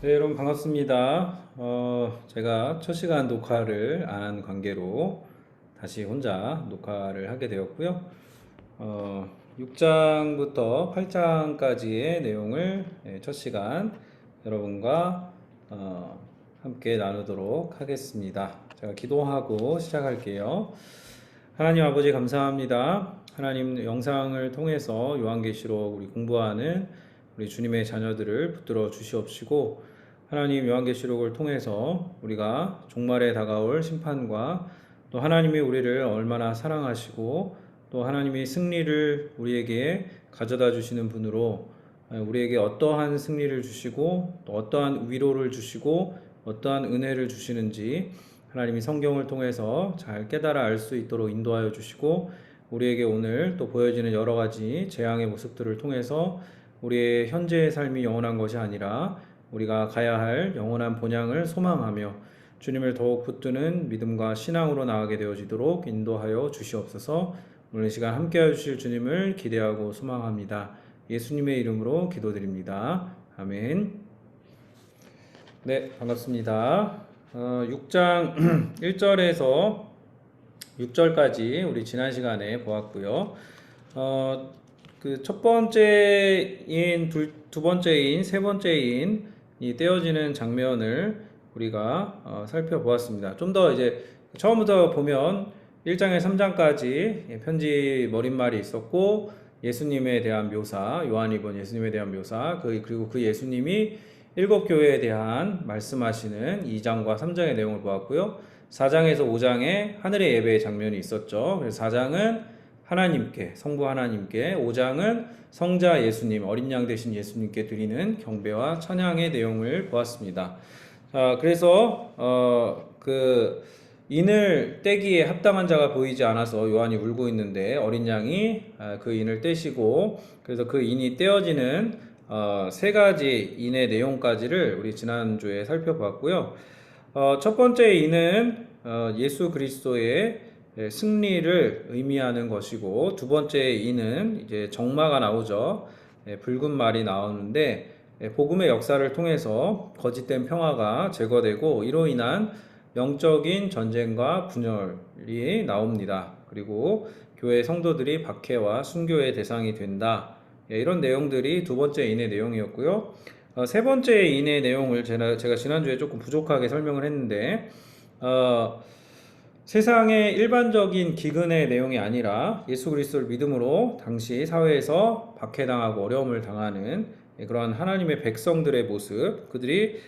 네, 여러분 반갑습니다. 제가 첫 시간 녹화를 안 한 관계로 다시 혼자 녹화를 하게 되었고요. 6장부터 8장까지의 내용을 첫 시간 여러분과 함께 나누도록 하겠습니다. 제가 기도하고 시작할게요. 하나님 아버지 감사합니다. 하나님 영상을 통해서 요한계시록 우리 공부하는 우리 주님의 자녀들을 붙들어 주시옵시고 하나님 요한계시록을 통해서 우리가 종말에 다가올 심판과 또 하나님이 우리를 얼마나 사랑하시고 또 하나님이 승리를 우리에게 가져다 주시는 분으로 우리에게 어떠한 승리를 주시고 또 어떠한 위로를 주시고 어떠한 은혜를 주시는지 하나님이 성경을 통해서 잘 깨달아 알 수 있도록 인도하여 주시고 우리에게 오늘 또 보여지는 여러 가지 재앙의 모습들을 통해서 우리의 현재의 삶이 영원한 것이 아니라 우리가 가야 할 영원한 본향을 소망하며 주님을 더욱 붙드는 믿음과 신앙으로 나아가게 되어지도록 인도하여 주시옵소서. 오늘 이 시간 함께해 주실 주님을 기대하고 소망합니다. 예수님의 이름으로 기도드립니다. 아멘. 네, 반갑습니다. 6장 1절에서 6절까지 우리 지난 시간에 보았고요. 그 첫 번째인, 두 번째인, 세 번째인 이 떼어지는 장면을 우리가 살펴보았습니다. 좀 더 이제 처음부터 보면 1장에 3장까지 편지 머릿말이 있었고 예수님에 대한 묘사, 요한이 본 예수님에 대한 묘사, 그리고 그 예수님이 일곱 교회에 대한 말씀하시는 2장과 3장의 내용을 보았고요. 4장에서 5장에 하늘의 예배의 장면이 있었죠. 그래서 4장은 하나님께, 성부 하나님께, 5장은 성자 예수님, 어린 양 되신 예수님께 드리는 경배와 찬양의 내용을 보았습니다. 그래서 그 인을 떼기에 합당한 자가 보이지 않아서 요한이 울고 있는데 어린 양이 그 인을 떼시고 그래서 그 인이 떼어지는 세 가지 인의 내용까지를 우리 지난주에 살펴봤고요. 첫 번째 인은 예수 그리스도의 승리를 의미하는 것이고 두 번째 인은 이제 정마가 나오죠. 붉은 말이 나오는데 복음의 역사를 통해서 거짓된 평화가 제거되고 이로 인한 영적인 전쟁과 분열이 나옵니다. 그리고 교회 성도들이 박해와 순교의 대상이 된다. 이런 내용들이 두 번째 인의 내용이었고요. 세 번째 인의 내용을 제가 지난주에 조금 부족하게 설명을 했는데 세상의 일반적인 기근의 내용이 아니라 예수 그리스도를 믿음으로 당시 사회에서 박해당하고 어려움을 당하는 그러한 하나님의 백성들의 모습, 그들이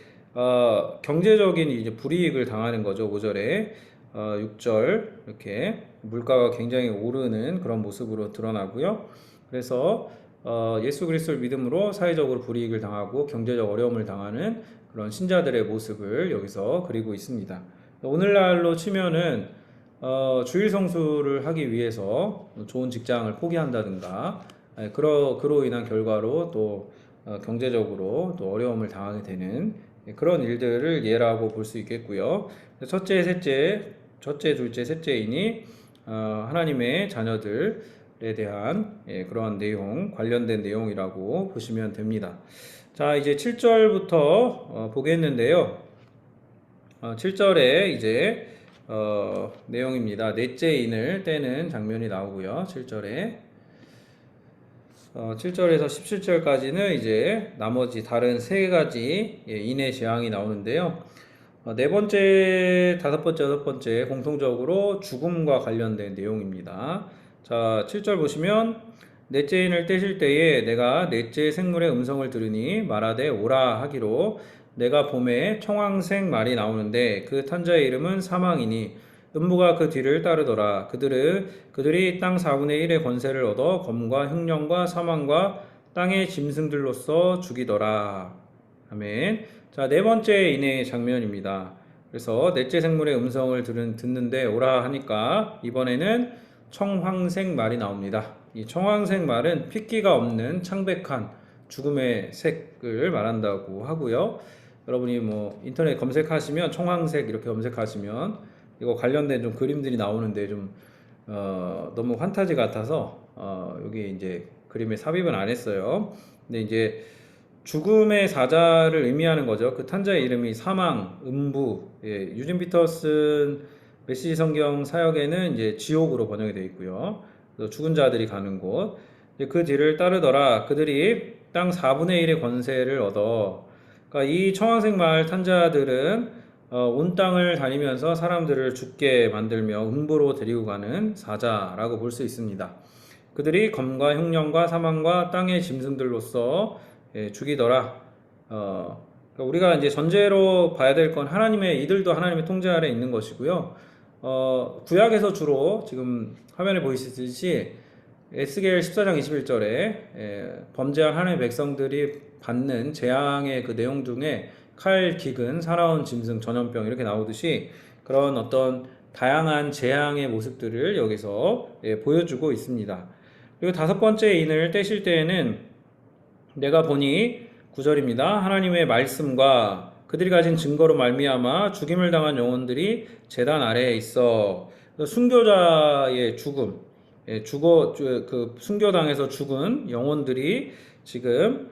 경제적인 이제 불이익을 당하는 거죠. 5절에 6절 이렇게 물가가 굉장히 오르는 그런 모습으로 드러나고요. 그래서 예수 그리스도를 믿음으로 사회적으로 불이익을 당하고 경제적 어려움을 당하는 그런 신자들의 모습을 여기서 그리고 있습니다. 오늘날로 치면은 주일 성수를 하기 위해서 좋은 직장을 포기한다든가 그로 인한 결과로 또 경제적으로 또 어려움을 당하게 되는 그런 일들을 예라고 볼 수 있겠고요. 첫째, 둘째, 셋째이니 하나님의 자녀들에 대한 그러한 내용, 관련된 내용이라고 보시면 됩니다. 자, 이제 7절부터 보겠는데요. 7절에 이제 내용입니다. 넷째 인을 떼는 장면이 나오고요. 7절에 7절에서 17절까지는 이제 나머지 다른 세 가지 인의 재앙이 나오는데요. 네 번째, 다섯 번째, 여섯 번째 공통적으로 죽음과 관련된 내용입니다. 자, 7절 보시면 넷째 인을 떼실 때에 내가 넷째 생물의 음성을 들으니 말하되 오라 하기로 내가 봄에 청황색 말이 나오는데 그 탄자의 이름은 사망이니 음부가 그 뒤를 따르더라. 그들이 땅 4분의 1의 권세를 얻어 검과 흉년과 사망과 땅의 짐승들로서 죽이더라. 아멘. 자, 네 번째 인의 장면입니다. 그래서 넷째 생물의 음성을 듣는데 오라 하니까 이번에는 청황색 말이 나옵니다. 이 청황색 말은 핏기가 없는 창백한 죽음의 색을 말한다고 하고요. 여러분이 뭐 인터넷 검색하시면 청황색 이렇게 검색하시면 이거 관련된 좀 그림들이 나오는데 좀 너무 판타지 같아서 여기 이제 그림에 삽입은 안 했어요. 근데 이제 죽음의 사자를 의미하는 거죠. 그 탄자의 이름이 사망, 음부. 예, 유진 피터슨 메시지 성경 사역에는 이제 지옥으로 번역이 되어 있고요. 그래서 죽은 자들이 가는 곳. 이제 그 뒤를 따르더라. 그들이 땅 4분의 1의 권세를 얻어. 그러니까 이 청황색 마을 탄자들은 온 땅을 다니면서 사람들을 죽게 만들며 음부로 데리고 가는 사자라고 볼 수 있습니다. 그들이 검과 흉년과 사망과 땅의 짐승들로서 죽이더라. 그러니까 우리가 이제 전제로 봐야 될 건 하나님의 이들도 하나님의 통제 아래 있는 것이고요. 구약에서 주로 지금 화면에 보이시듯이 에스겔 14장 21절에 범죄한 하나님의 백성들이 받는 재앙의 그 내용 중에 칼, 기근, 사나운 짐승, 전염병 이렇게 나오듯이 그런 어떤 다양한 재앙의 모습들을 여기서 보여주고 있습니다. 그리고 다섯 번째 인을 떼실 때에는 내가 보니 9절입니다. 하나님의 말씀과 그들이 가진 증거로 말미암아 죽임을 당한 영혼들이 제단 아래에 있어. 순교자의 죽음, 그 순교당해서 죽은 영혼들이 지금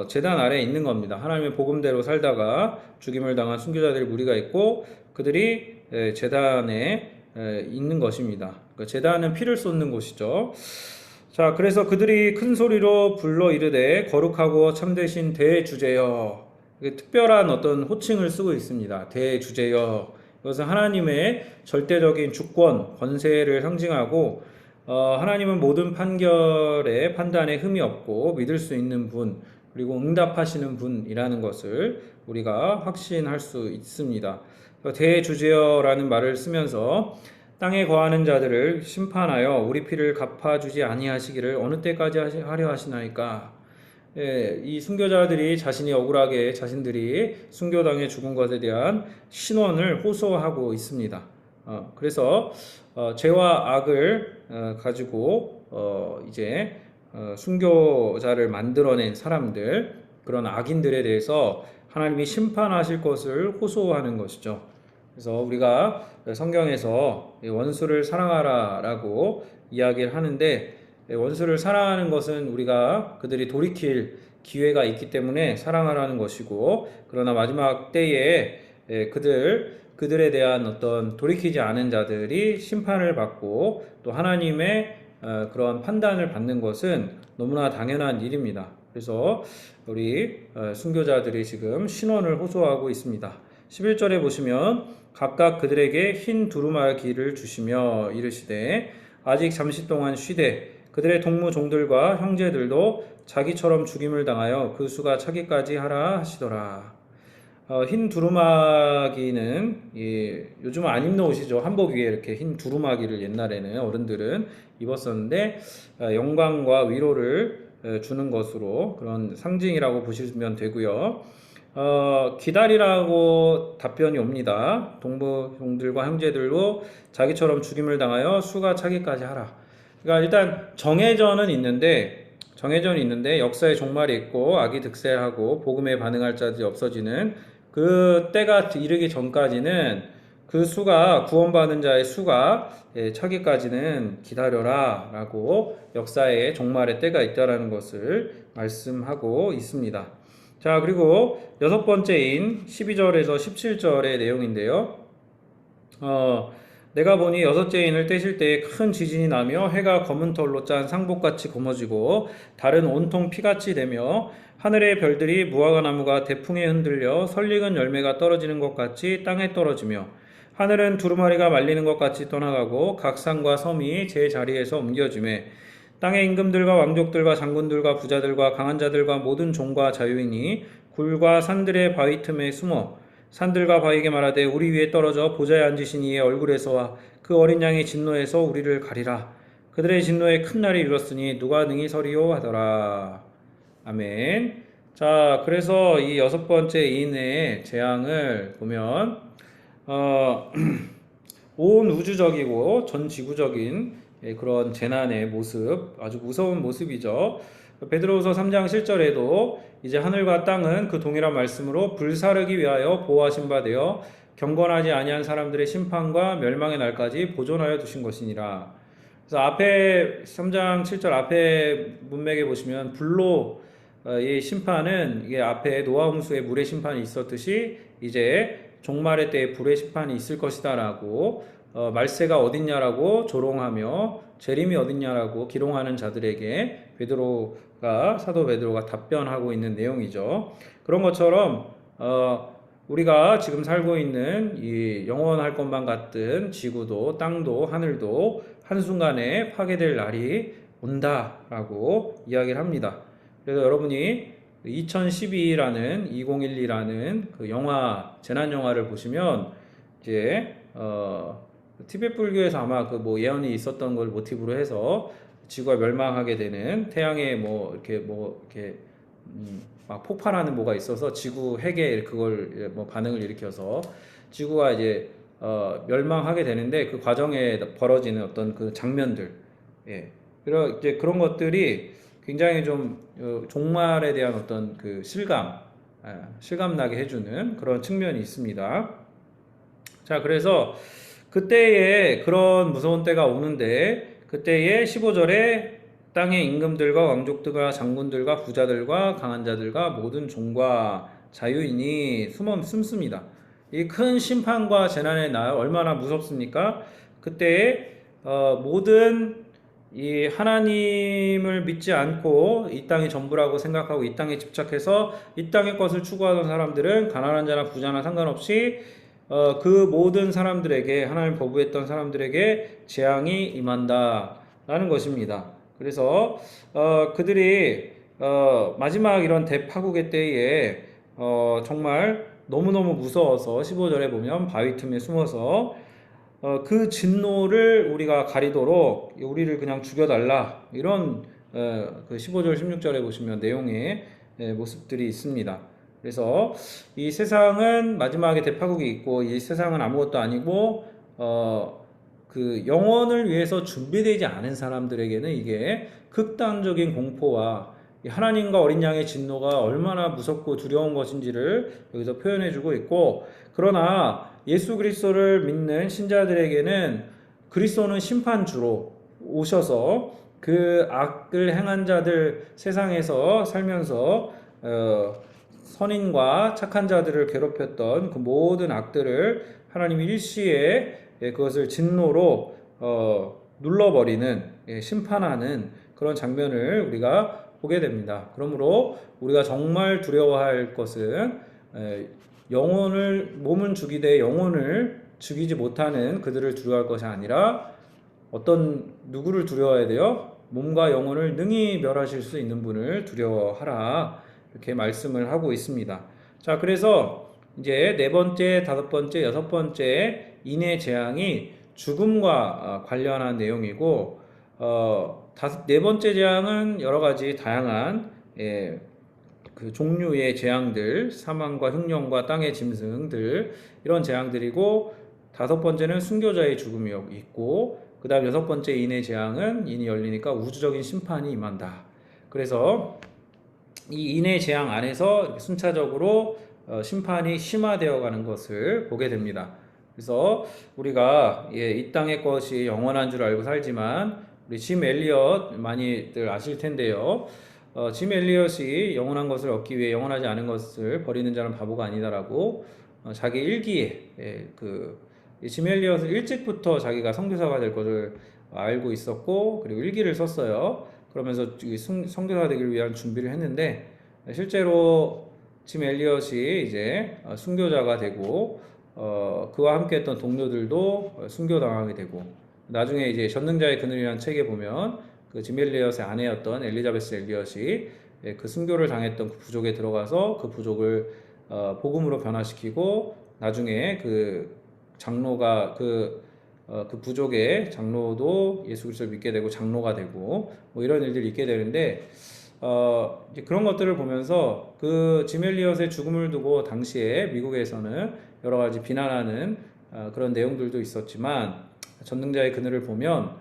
제단 아래에 있는 겁니다. 하나님의 복음대로 살다가 죽임을 당한 순교자들의 무리가 있고 그들이 제단에 있는 것입니다. 그러니까 제단은 피를 쏟는 곳이죠. 자, 그래서 그들이 큰 소리로 불러 이르되 거룩하고 참되신 대주제여. 특별한 어떤 호칭을 쓰고 있습니다. 대주제여. 이것은 하나님의 절대적인 주권, 권세를 상징하고 하나님은 모든 판결에 판단에 흠이 없고 믿을 수 있는 분, 그리고 응답하시는 분이라는 것을 우리가 확신할 수 있습니다. 대주제여라는 말을 쓰면서 땅에 거하는 자들을 심판하여 우리 피를 갚아주지 아니하시기를 어느 때까지 하려 하시나이까. 이 순교자들이 자신이 억울하게 자신들이 순교당해 죽은 것에 대한 신원을 호소하고 있습니다. 그래서 죄와 악을 가지고 이제 순교자를 만들어낸 사람들, 그런 악인들에 대해서 하나님이 심판하실 것을 호소하는 것이죠. 그래서 우리가 성경에서 원수를 사랑하라라고 이야기를 하는데 원수를 사랑하는 것은 우리가 그들이 돌이킬 기회가 있기 때문에 사랑하라는 것이고, 그러나 마지막 때에 그들에 대한 어떤 돌이키지 않은 자들이 심판을 받고 또 하나님의 그런 판단을 받는 것은 너무나 당연한 일입니다. 그래서 우리 순교자들이 지금 신원을 호소하고 있습니다. 11절에 보시면 각각 그들에게 흰 두루마기를 주시며 이르시되 아직 잠시 동안 쉬되 그들의 동무 종들과 형제들도 자기처럼 죽임을 당하여 그 수가 차기까지 하라 하시더라. 흰 두루마기는 요즘은 안 입는 옷이죠. 한복 위에 이렇게 흰 두루마기를 옛날에는 어른들은 입었었는데 영광과 위로를 주는 것으로 그런 상징이라고 보시면 되고요. 기다리라고 답변이 옵니다. 동부종들과 형제들도 자기처럼 죽임을 당하여 수가 차기까지 하라. 그러니까 일단 정해져는 있는데 역사의 종말이 있고 악이 득세하고 복음에 반응할 자들이 없어지는 그 때가 이르기 전까지는 그 수가 구원받은 자의 수가 차기까지는 기다려라 라고 역사의 종말의 때가 있다라는 것을 말씀하고 있습니다. 자, 그리고 여섯 번째인 12절에서 17절의 내용인데요. 내가 보니 여섯째 인을 떼실 때에 큰 지진이 나며 해가 검은 털로 짠 상복같이 검어지고 달은 온통 피같이 되며 하늘의 별들이 무화과 나무가 대풍에 흔들려 설익은 열매가 떨어지는 것 같이 땅에 떨어지며 하늘은 두루마리가 말리는 것 같이 떠나가고 각 산과 섬이 제 자리에서 옮겨지매 땅의 임금들과 왕족들과 장군들과 부자들과 강한 자들과 모든 종과 자유인이 굴과 산들의 바위 틈에 숨어 산들과 바위에게 말하되 우리 위에 떨어져 보좌에 앉으신 이의 얼굴에서와 그 어린 양의 진노에서 우리를 가리라. 그들의 진노에 큰 날이 이뤘으니 누가 능히 서리요 하더라. 아멘. 자, 그래서 이 여섯 번째 인의 재앙을 보면 온 우주적이고 전 지구적인 그런 재난의 모습, 아주 무서운 모습이죠. 베드로후서 3장 7절에도 이제 하늘과 땅은 그 동일한 말씀으로 불사르기 위하여 보호하신 바 되어 경건하지 아니한 사람들의 심판과 멸망의 날까지 보존하여 두신 것이니라. 그래서 앞에 3장 7절 앞에 문맥에 보시면 불로 이 심판은 이게 앞에 노아 홍수의 물의 심판이 있었듯이 이제 종말의 때에 불의 심판이 있을 것이다라고 말세가 어딨냐라고 조롱하며 재림이 어딨냐라고 기롱하는 자들에게 사도 베드로가 답변하고 있는 내용이죠. 그런 것처럼 우리가 지금 살고 있는 이 영원할 것만 같은 지구도 땅도 하늘도 한순간에 파괴될 날이 온다라고 이야기를 합니다. 그래서 여러분이 2012라는 그 영화 재난 영화를 보시면 이제 티베트 불교에서 아마 그 뭐 예언이 있었던 걸 모티브로 해서 지구가 멸망하게 되는 태양에 이렇게 막 폭발하는 뭐가 있어서 지구 핵에 그걸 뭐 반응을 일으켜서 지구가 이제 멸망하게 되는데 그 과정에 벌어지는 어떤 그 장면들, 예. 그런 이제 그런 것들이 굉장히 좀 종말에 대한 어떤 그 실감 나게 해주는 그런 측면이 있습니다. 자, 그래서 그때에 그런 무서운 때가 오는데 그때에 15절에 땅의 임금들과 왕족들과 장군들과 부자들과 강한 자들과 모든 종과 자유인이 숨습니다. 이 큰 심판과 재난의 날 얼마나 무섭습니까? 그때에 모든 이 하나님을 믿지 않고 이 땅이 전부라고 생각하고 이 땅에 집착해서 이 땅의 것을 추구하던 사람들은 가난한 자나 부자나 상관없이 그 모든 사람들에게 하나님 거부했던 사람들에게 재앙이 임한다라는 것입니다. 그래서 그들이 마지막 이런 대파국의 때에 정말 너무너무 무서워서 15절에 보면 바위 틈에 숨어서 그 진노를 우리가 가리도록 우리를 그냥 죽여달라 이런 그 15절 16절에 보시면 내용의 모습들이 있습니다. 그래서 이 세상은 마지막에 대파국이 있고 이 세상은 아무것도 아니고 그 영원을 위해서 준비되지 않은 사람들에게는 이게 극단적인 공포와 하나님과 어린 양의 진노가 얼마나 무섭고 두려운 것인지를 여기서 표현해주고 있고, 그러나 예수 그리스도를 믿는 신자들에게는 그리스도는 심판주로 오셔서 그 악을 행한 자들 세상에서 살면서 선인과 착한 자들을 괴롭혔던 그 모든 악들을 하나님이 일시에 그것을 진노로 눌러버리는 심판하는 그런 장면을 우리가 보게 됩니다. 그러므로 우리가 정말 두려워할 것은 몸은 죽이되 영혼을 죽이지 못하는 그들을 두려워할 것이 아니라 누구를 두려워해야 돼요? 몸과 영혼을 능히 멸하실 수 있는 분을 두려워하라, 이렇게 말씀을 하고 있습니다. 자, 그래서 이제 네 번째, 다섯 번째, 여섯 번째 인의 재앙이 죽음과 관련한 내용이고, 네 번째 재앙은 여러 가지 다양한 그 종류의 재앙들, 사망과 흉년과 땅의 짐승들, 이런 재앙들이고, 다섯 번째는 순교자의 죽음이 있고, 그 다음 여섯 번째 인의 재앙은 인이 열리니까 우주적인 심판이 임한다. 그래서 이 인의 재앙 안에서 순차적으로 심판이 심화되어 가는 것을 보게 됩니다. 그래서 우리가 이 땅의 것이 영원한 줄 알고 살지만, 우리 짐 엘리엇 많이들 아실 텐데요. 짐 엘리엇이 영원한 것을 얻기 위해 영원하지 않은 것을 버리는 자는 바보가 아니다라고 자기 일기에 짐 엘리엇은 일찍부터 자기가 선교사가 될 것을 알고 있었고, 그리고 일기를 썼어요. 그러면서 선교사가 되기 위한 준비를 했는데, 실제로 짐 엘리엇이 이제 순교자가 되고 그와 함께했던 동료들도 순교당하게 되고, 나중에 이제 전능자의 그늘이라는 책에 보면 그 짐 엘리엇의 아내였던 엘리자베스 엘리엇이 그 순교를 당했던 그 부족에 들어가서 그 부족을 복음으로 변화시키고, 나중에 그 장로가 그 부족의 장로도 예수 그리스도를 믿게 되고 장로가 되고 뭐 이런 일들이 있게 되는데, 이제 그런 것들을 보면서 그 짐 엘리엇의 죽음을 두고 당시에 미국에서는 여러 가지 비난하는 그런 내용들도 있었지만, 전능자의 그늘을 보면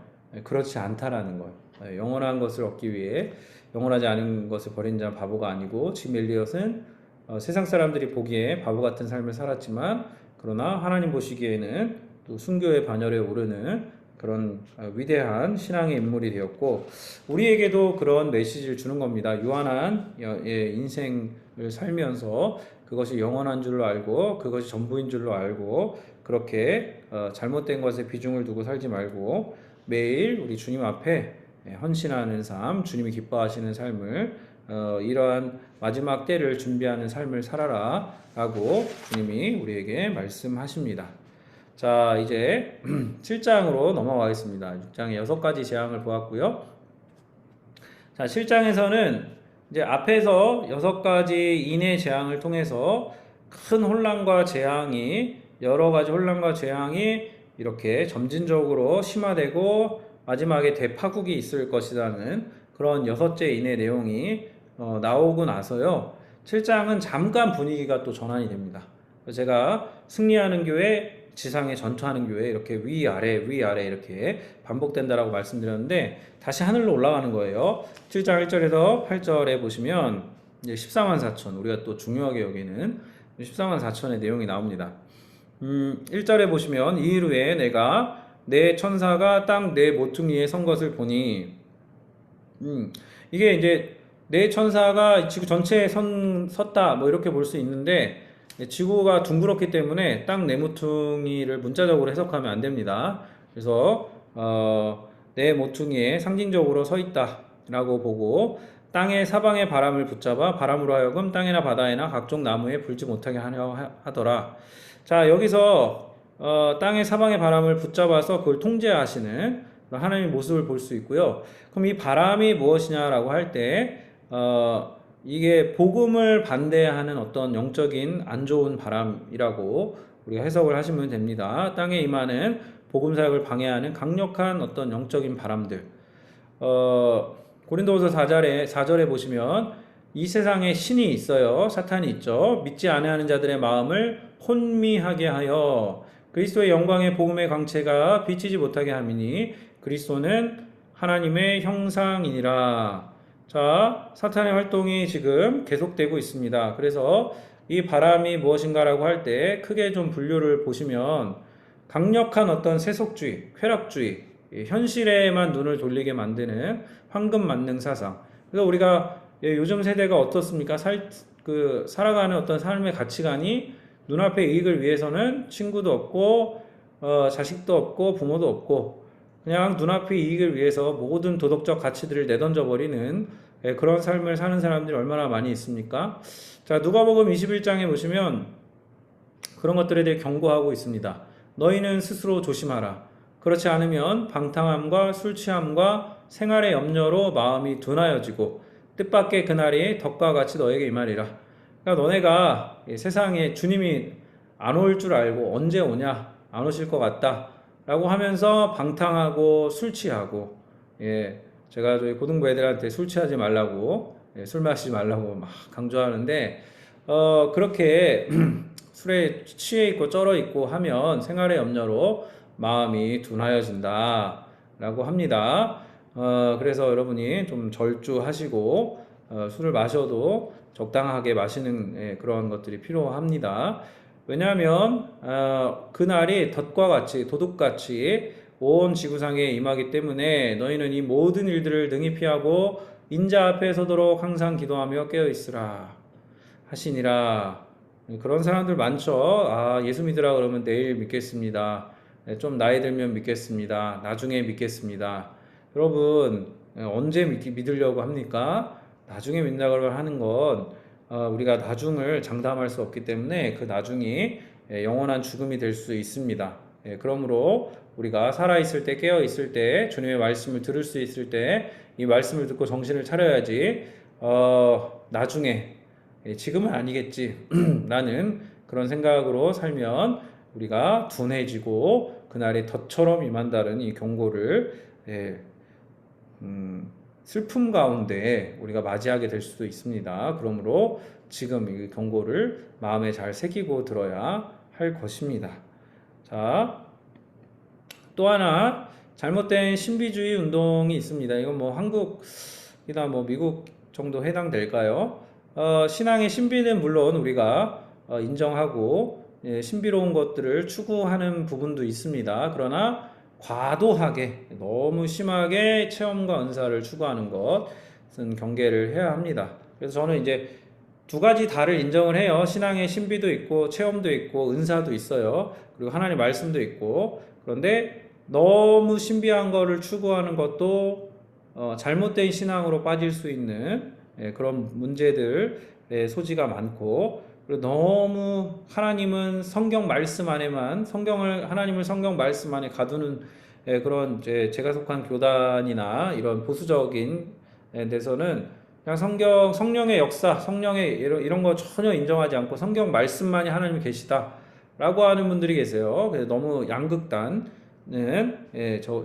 그렇지 않다라는 거예요. 영원한 것을 얻기 위해 영원하지 않은 것을 버린 자는 바보가 아니고, 짐 엘리엇은 세상 사람들이 보기에 바보 같은 삶을 살았지만, 그러나 하나님 보시기에는 또 순교의 반열에 오르는 그런 위대한 신앙의 인물이 되었고 우리에게도 그런 메시지를 주는 겁니다. 유한한 인생을 살면서 그것이 영원한 줄로 알고 그것이 전부인 줄로 알고 그렇게 잘못된 것에 비중을 두고 살지 말고 매일 우리 주님 앞에 헌신하는 삶, 주님이 기뻐하시는 삶을 이러한 마지막 때를 준비하는 삶을 살아라 라고 주님이 우리에게 말씀하십니다. 자, 이제 7장으로 넘어가겠습니다. 6장에 6가지 재앙을 보았고요. 자, 7장에서는 이제 앞에서 6가지 인의 재앙을 통해서 큰 혼란과 재앙이 여러 가지 혼란과 재앙이 이렇게 점진적으로 심화되고 마지막에 대파국이 있을 것이라는 그런 6째 인의 내용이 나오고 나서요. 7장은 잠깐 분위기가 또 전환이 됩니다. 제가 승리하는 교회, 지상에 전투하는 교회 이렇게 위아래 이렇게 반복된다라고 말씀드렸는데 다시 하늘로 올라가는 거예요. 7장 1절에서 8절에 보시면 이제 14만 4천 우리가 또 중요하게 여기는 14만 4천의 내용이 나옵니다. 1절에 보시면 이일 후에 내가 내 천사가 땅 내 모퉁이에 선 것을 보니 이게 이제 내 천사가 지구 전체에 섰다 뭐 이렇게 볼 수 있는데 지구가 둥그렇기 때문에 땅 네모퉁이를 문자적으로 해석하면 안 됩니다. 그래서 네 모퉁이에 상징적으로 서 있다라고 보고 땅의 사방의 바람을 붙잡아 바람으로 하여금 땅이나 바다에나 각종 나무에 불지 못하게 하려 하더라. 자, 여기서 땅의 사방의 바람을 붙잡아서 그걸 통제하시는 하나님의 모습을 볼 수 있고요. 그럼 이 바람이 무엇이냐라고 할 때 이게 복음을 반대하는 어떤 영적인 안 좋은 바람이라고 우리가 해석을 하시면 됩니다. 땅에 임하는 복음 사역을 방해하는 강력한 어떤 영적인 바람들. 고린도후서 4절에 보시면 이 세상에 신이 있어요. 사탄이 있죠. 믿지 아니하는 자들의 마음을 혼미하게 하여 그리스도의 영광의 복음의 광채가 비치지 못하게 함이니 그리스도는 하나님의 형상이니라. 자, 사탄의 활동이 지금 계속되고 있습니다. 그래서 이 바람이 무엇인가라고 할 때 크게 좀 분류를 보시면 강력한 어떤 세속주의, 쾌락주의, 현실에만 눈을 돌리게 만드는 황금 만능 사상. 그래서 우리가 요즘 세대가 어떻습니까? 살아가는 어떤 삶의 가치관이 눈앞의 이익을 위해서는 친구도 없고 자식도 없고 부모도 없고 그냥 눈앞의 이익을 위해서 모든 도덕적 가치들을 내던져 버리는 그런 삶을 사는 사람들이 얼마나 많이 있습니까? 자, 누가복음 21장에 보시면 그런 것들에 대해 경고하고 있습니다. 너희는 스스로 조심하라. 그렇지 않으면 방탕함과 술 취함과 생활의 염려로 마음이 둔하여지고 뜻밖의 그날이 덕과 같이 너에게 임하리라. 그러니까 너네가 세상에 주님이 안 올 줄 알고 언제 오냐? 안 오실 것 같다. 라고 하면서 방탕하고 술 취하고 제가 저희 고등부 애들한테 술 취하지 말라고 술 마시지 말라고 막 강조하는데 그렇게 술에 취해 있고 쩔어 있고 하면 생활의 염려로 마음이 둔하여진다 라고 합니다. 그래서 여러분이 좀 절주하시고 술을 마셔도 적당하게 마시는 그런 것들이 필요합니다. 왜냐하면 그날이 덫과 같이 도둑같이 온 지구상에 임하기 때문에 너희는 이 모든 일들을 능히 피하고 인자 앞에 서도록 항상 기도하며 깨어있으라 하시니라. 그런 사람들 많죠. 예수 믿으라 그러면 내일 믿겠습니다. 좀 나이 들면 믿겠습니다. 나중에 믿겠습니다. 여러분 언제 믿으려고 합니까? 나중에 믿는다고 하는 건 우리가 나중을 장담할 수 없기 때문에 그 나중이 영원한 죽음이 될 수 있습니다. 그러므로 우리가 살아있을 때 깨어있을 때 주님의 말씀을 들을 수 있을 때 이 말씀을 듣고 정신을 차려야지 나중에 지금은 아니겠지 라는 그런 생각으로 살면 우리가 둔해지고 그날이 덫처럼 임한다는 이 경고를 슬픔 가운데 우리가 맞이하게 될 수도 있습니다. 그러므로 지금 이 경고를 마음에 잘 새기고 들어야 할 것입니다. 자, 또 하나 잘못된 신비주의 운동이 있습니다. 이건 뭐 한국이나 뭐 미국 정도 해당될까요? 신앙의 신비는 물론 우리가 인정하고 신비로운 것들을 추구하는 부분도 있습니다. 그러나 과도하게 너무 심하게 체험과 은사를 추구하는 것은 경계를 해야 합니다. 그래서 저는 이제 두 가지 다를 인정을 해요. 신앙의 신비도 있고 체험도 있고 은사도 있어요. 그리고 하나님 말씀도 있고. 그런데 너무 신비한 거를 추구하는 것도 잘못된 신앙으로 빠질 수 있는 그런 문제들의 소지가 많고, 그리고 너무 하나님은 성경 말씀 안에만 하나님을 성경 말씀 안에 가두는 그런 제가 속한 교단이나 이런 보수적인 데서는 그냥 성령의 역사, 성령의 이런 거 전혀 인정하지 않고 성경 말씀만이 하나님 계시다라고 하는 분들이 계세요. 그래서 너무 양극단은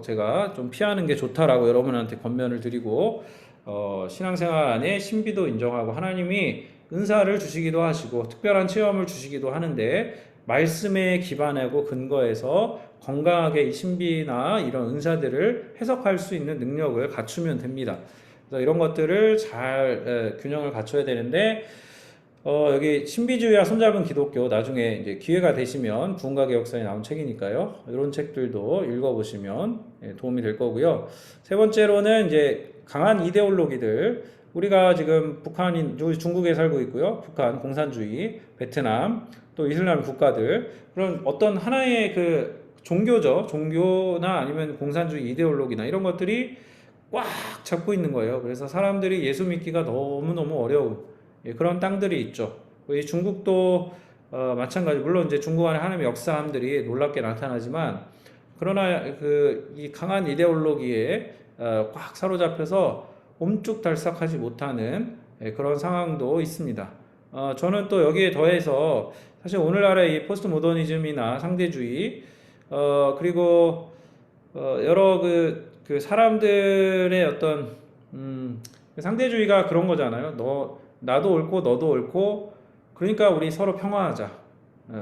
제가 좀 피하는 게 좋다라고 여러분한테 권면을 드리고, 신앙생활 안에 신비도 인정하고 하나님이 은사를 주시기도 하시고 특별한 체험을 주시기도 하는데, 말씀에 기반하고 근거해서 건강하게 이 신비나 이런 은사들을 해석할 수 있는 능력을 갖추면 됩니다. 그래서 이런 것들을 잘 균형을 갖춰야 되는데, 여기 신비주의와 손잡은 기독교, 나중에 이제 기회가 되시면 부흥과 개혁사에 나온 책이니까요. 이런 책들도 읽어보시면 도움이 될 거고요. 세 번째로는 이제 강한 이데올로기들, 우리가 지금 중국에 살고 있고요. 북한, 공산주의, 베트남, 또 이슬람 국가들, 그런 어떤 하나의 그 종교나 아니면 공산주의 이데올로기나 이런 것들이 꽉 잡고 있는 거예요. 그래서 사람들이 예수 믿기가 너무너무 어려운 그런 땅들이 있죠. 이 중국도 마찬가지. 물론 이제 중국 안에 하나님의 역사함들이 놀랍게 나타나지만, 그러나 이 강한 이데올로기에 꽉 사로잡혀서 옴쭉달싹하지 못하는 그런 상황도 있습니다. 저는 또 여기에 더해서 사실 오늘날의 이 포스트 모더니즘이나 상대주의, 그리고 여러 그 사람들의 어떤 상대주의가 그런 거잖아요. 나도 옳고 너도 옳고, 그러니까 우리 서로 평화하자.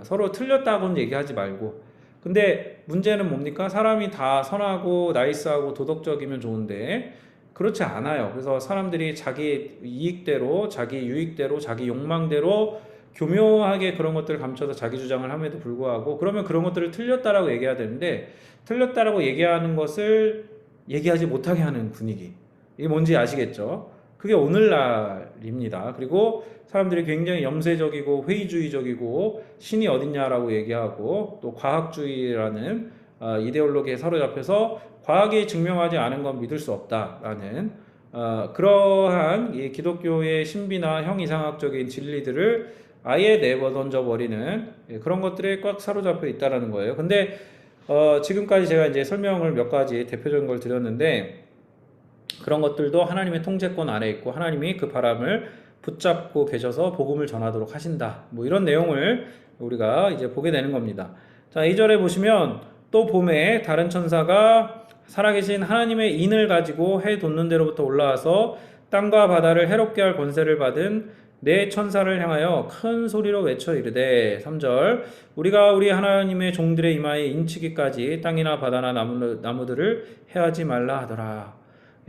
서로 틀렸다고는 얘기하지 말고. 근데 문제는 뭡니까? 사람이 다 선하고 나이스하고 도덕적이면 좋은데 그렇지 않아요. 그래서 사람들이 자기 이익대로, 자기 유익대로, 자기 욕망대로 교묘하게 그런 것들을 감춰서 자기 주장을 함에도 불구하고, 그러면 그런 것들을 틀렸다라고 얘기해야 되는데, 틀렸다라고 얘기하는 것을 얘기하지 못하게 하는 분위기, 이게 뭔지 아시겠죠? 그게 오늘날입니다. 그리고 사람들이 굉장히 염세적이고 회의주의적이고 신이 어딨냐라고 얘기하고, 또 과학주의라는 이데올로기에 사로잡혀서 과학이 증명하지 않은 건 믿을 수 없다라는 그러한 이 기독교의 신비나 형이상학적인 진리들을 아예 내버 던져버리는 그런 것들에 꽉 사로잡혀 있다라는 거예요. 근데 지금까지 제가 이제 설명을 몇 가지 대표적인 걸 드렸는데, 그런 것들도 하나님의 통제권 아래 있고 하나님이 그 바람을 붙잡고 계셔서 복음을 전하도록 하신다. 뭐 이런 내용을 우리가 이제 보게 되는 겁니다. 자, 2절에 보시면 또 봄에 다른 천사가 살아계신 하나님의 인을 가지고 해 돋는 데로부터 올라와서 땅과 바다를 해롭게 할 권세를 받은 네 천사를 향하여 큰 소리로 외쳐 이르되, 3절, 우리가 우리 하나님의 종들의 이마에 인치기까지 땅이나 바다나 나무들을 해하지 말라 하더라.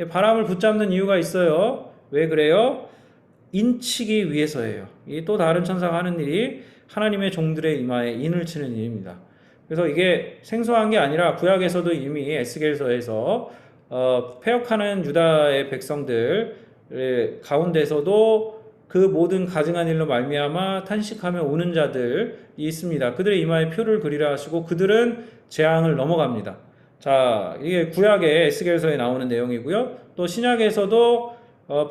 바람을 붙잡는 이유가 있어요. 왜 그래요? 인치기 위해서예요. 이 또 다른 천사가 하는 일이 하나님의 종들의 이마에 인을 치는 일입니다. 그래서 이게 생소한 게 아니라 구약에서도 이미 에스겔서에서 패역하는 유다의 백성들 가운데서도 그 모든 가증한 일로 말미암아 탄식하며 우는 자들이 있습니다. 그들의 이마에 표를 그리라 하시고 그들은 재앙을 넘어갑니다. 자, 이게 구약의 에스겔서에 나오는 내용이고요. 또 신약에서도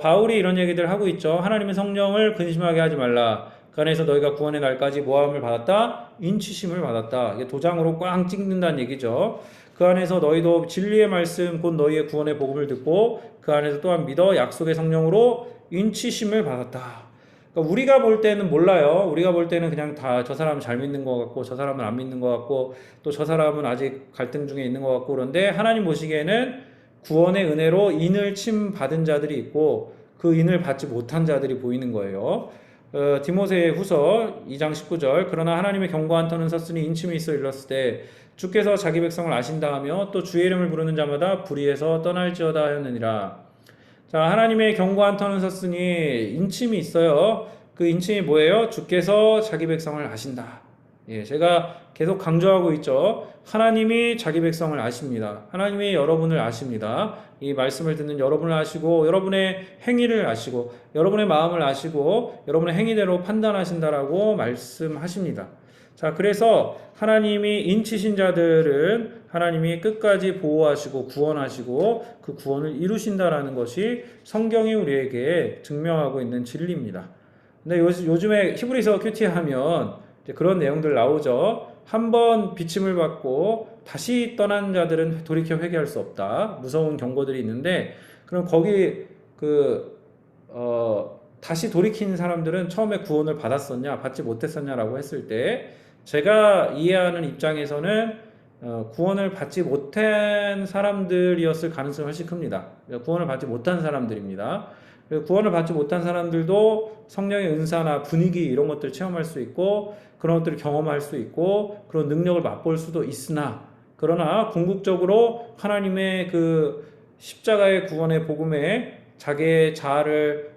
바울이 이런 얘기들 하고 있죠. 하나님의 성령을 근심하게 하지 말라. 그 안에서 너희가 구원의 날까지 모함을 받았다. 인치심을 받았다. 이게 도장으로 꽝 찍는다는 얘기죠. 그 안에서 너희도 진리의 말씀 곧 너희의 구원의 복음을 듣고 그 안에서 또한 믿어 약속의 성령으로 인치심을 받았다. 그러니까 우리가 볼 때는 몰라요. 우리가 볼 때는 그냥 다 저 사람은 잘 믿는 것 같고 저 사람은 안 믿는 것 같고 또 저 사람은 아직 갈등 중에 있는 것 같고, 그런데 하나님 보시기에는 구원의 은혜로 인을 침 받은 자들이 있고 그 인을 받지 못한 자들이 보이는 거예요. 디모세 후서 2장 19절, 그러나 하나님의 견고한 터는 섰으니 인침이 있어 일렀을 때 주께서 자기 백성을 아신다 하며 또 주의 이름을 부르는 자마다 불의에서 떠날지어다 하였느니라. 자, 하나님의 견고한 터는 섰으니 인침이 있어요. 그 인침이 뭐예요? 주께서 자기 백성을 아신다. 예, 제가 계속 강조하고 있죠. 하나님이 자기 백성을 아십니다. 하나님이 여러분을 아십니다. 이 말씀을 듣는 여러분을 아시고, 여러분의 행위를 아시고, 여러분의 마음을 아시고, 여러분의 행위대로 판단하신다라고 말씀하십니다. 자, 그래서 하나님이 인치신 자들은 하나님이 끝까지 보호하시고 구원하시고 그 구원을 이루신다라는 것이 성경이 우리에게 증명하고 있는 진리입니다. 근데 요즘에 히브리서 큐티하면 그런 내용들 나오죠. 한번 비침을 받고 다시 떠난 자들은 돌이켜 회개할 수 없다. 무서운 경고들이 있는데, 그럼 거기 다시 돌이킨 사람들은 처음에 구원을 받았었냐, 받지 못했었냐라고 했을 때, 제가 이해하는 입장에서는 구원을 받지 못한 사람들이었을 가능성이 훨씬 큽니다. 구원을 받지 못한 사람들입니다. 구원을 받지 못한 사람들도 성령의 은사나 분위기 이런 것들을 체험할 수 있고 그런 것들을 경험할 수 있고 그런 능력을 맛볼 수도 있으나, 그러나 궁극적으로 하나님의 그 십자가의 구원의 복음에 자기의 자아를